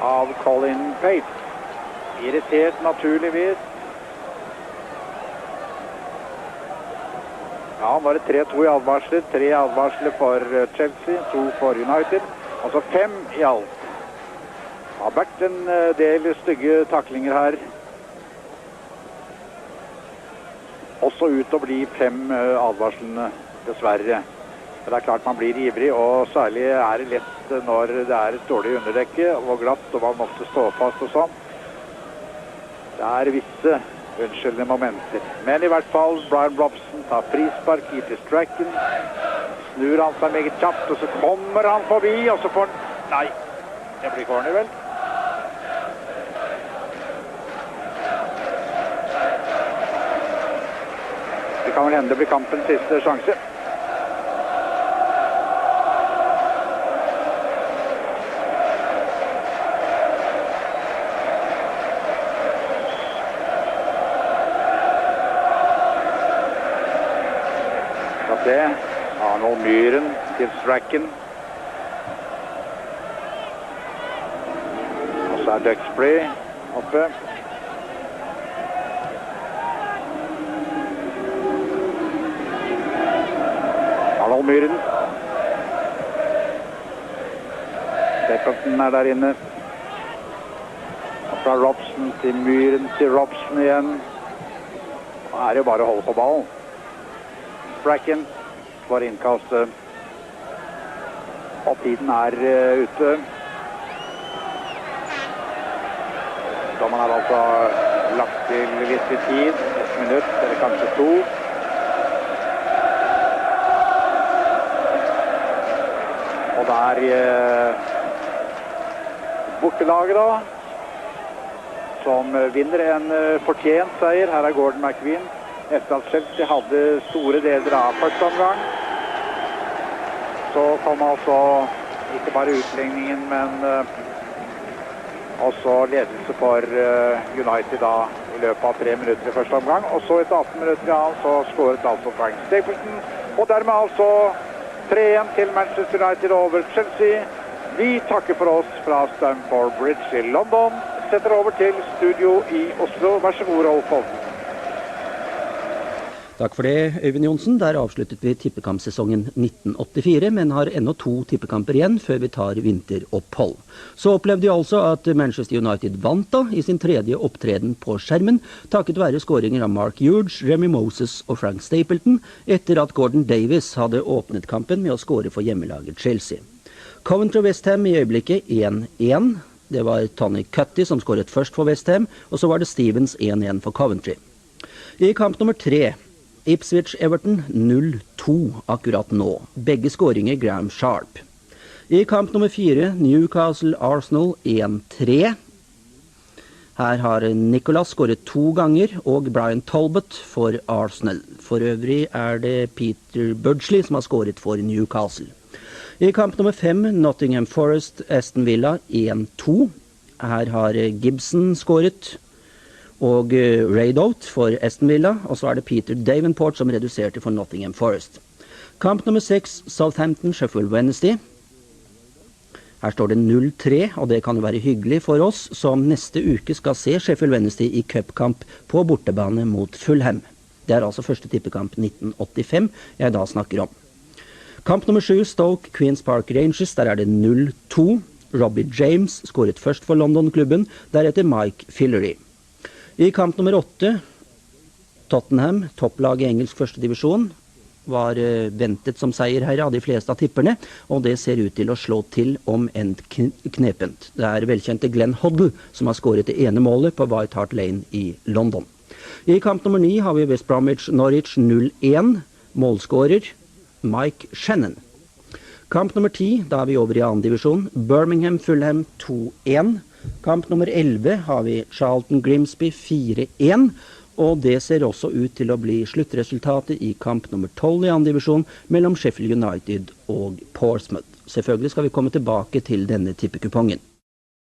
av Colin Pate. Irritert naturligvis. Ja, var det 3-2 i advarsler. 3 advarsler for Chelsea, 2 for United. Altså 5 i alt. Det har vært en del stygge taklinger her. Også ut å bli 5 advarslene, dessverre. Det klart man blir ivrig, og særlig det lett når det et dårlig underdekke og glatt, og man måtte stå fast og sånn. Det visse unnskyldende momenter. Men i hvert fall, Brian Robson tar frispark i til Stracken. Snur han seg meget kjapt, og så kommer han forbi, og så får han... Nei, det blir corner vel. Det kan vel hende det blir kampens siste sjanse. Arnold Myhren til Stracken. Og så Duxbury oppe. Arnold Myhren. Stapleton der inne. Og fra Robson til Myhren til Robson igjen. Nå det jo bare å holde på ballen. Stracken for innkastet. Og tiden ute. Dommeren altså lagt til litt tid. 1 minutt, eller kanskje 2. Og bortelaget da, som vinner en fortjent seier. Her Gordon McQueen. Efter at Chelsea hadde store deler av første omgang, så kom altså ikke bare utligningen, men også ledelse for United da i løpet av 3 minutter i første omgang. Og så etter 18 minutter så skåret altså Frank Stapleton. Og dermed altså 3-1 til Manchester United over Chelsea. Vi takker for oss fra Stamford Bridge i London. Setter over til studio i Oslo. Vær så god, Rolf Holten. Takk for det, Øyvind Johnsen. Der avsluttet vi tippekampsesongen 1984, men har ennå 2 tippekamper igjen før vi tar vinteropphold. Så opplevde vi altså at Manchester United vant da i sin 3. opptreden på skjermen, takket være skåringer av Mark Hughes, Remy Moses og Frank Stapleton, etter at Gordon Davis hadde åpnet kampen med å skåre for hjemmelaget Chelsea. Coventry West Ham i øyeblikket 1-1. Det var Tony Cutty som skåret først for West Ham, og så var det Stevens 1-1 for Coventry. I kamp nummer 3 Ipswich-Everton 0-2 akkurat nå. Begge skåringer Graham Sharp. I kamp nummer 4, Newcastle-Arsenal 1-3. Her har Nicholas skåret 2 ganger, og Brian Talbot for Arsenal. For øvrig er det Peter Budgley som har skåret for Newcastle. I kamp nummer 5, Nottingham Forest-Aston Villa 1-2. Her har Gibson skåret, og Raydout for Aston Villa, og så er det Peter Davenport som reduserte for Nottingham Forest. Kamp nummer 6, Southampton-Sheffield Wednesday. Her står det 0-3, og det kan jo være hyggelig for oss som neste uke skal se Sheffield Wednesday i cupkamp på bortebane mot Fulham. Det er altså første tippekamp 1985 jeg da snakker om. Kamp nummer 7, Stoke Queen's Park Rangers, der er det 0-2. Robbie James skåret først for London-klubben, deretter Mike Fillery. I kamp nummer 8, Tottenham, topplaget i engelsk første divisjon, var ventet som seierherre av de fleste av tipperne, og det ser ut til å slå til om enn knepent. Det er velkjente Glenn Hoddle som har skåret det ene målet på White Hart Lane i London. I kamp nummer 9 har vi West Bromwich Norwich 0-1, målskårer Mike Shannon. Kamp nummer 10, da er vi over i annen divisjon, Birmingham Fulham 2-1. Kamp nummer 11 har vi Charlton Grimsby 4-1, og det ser også ut til å bli sluttresultatet i kamp nummer 12 i annen divisjon mellom Sheffield United og Portsmouth. Selvfølgelig skal vi komme tilbake til denne tippekupongen.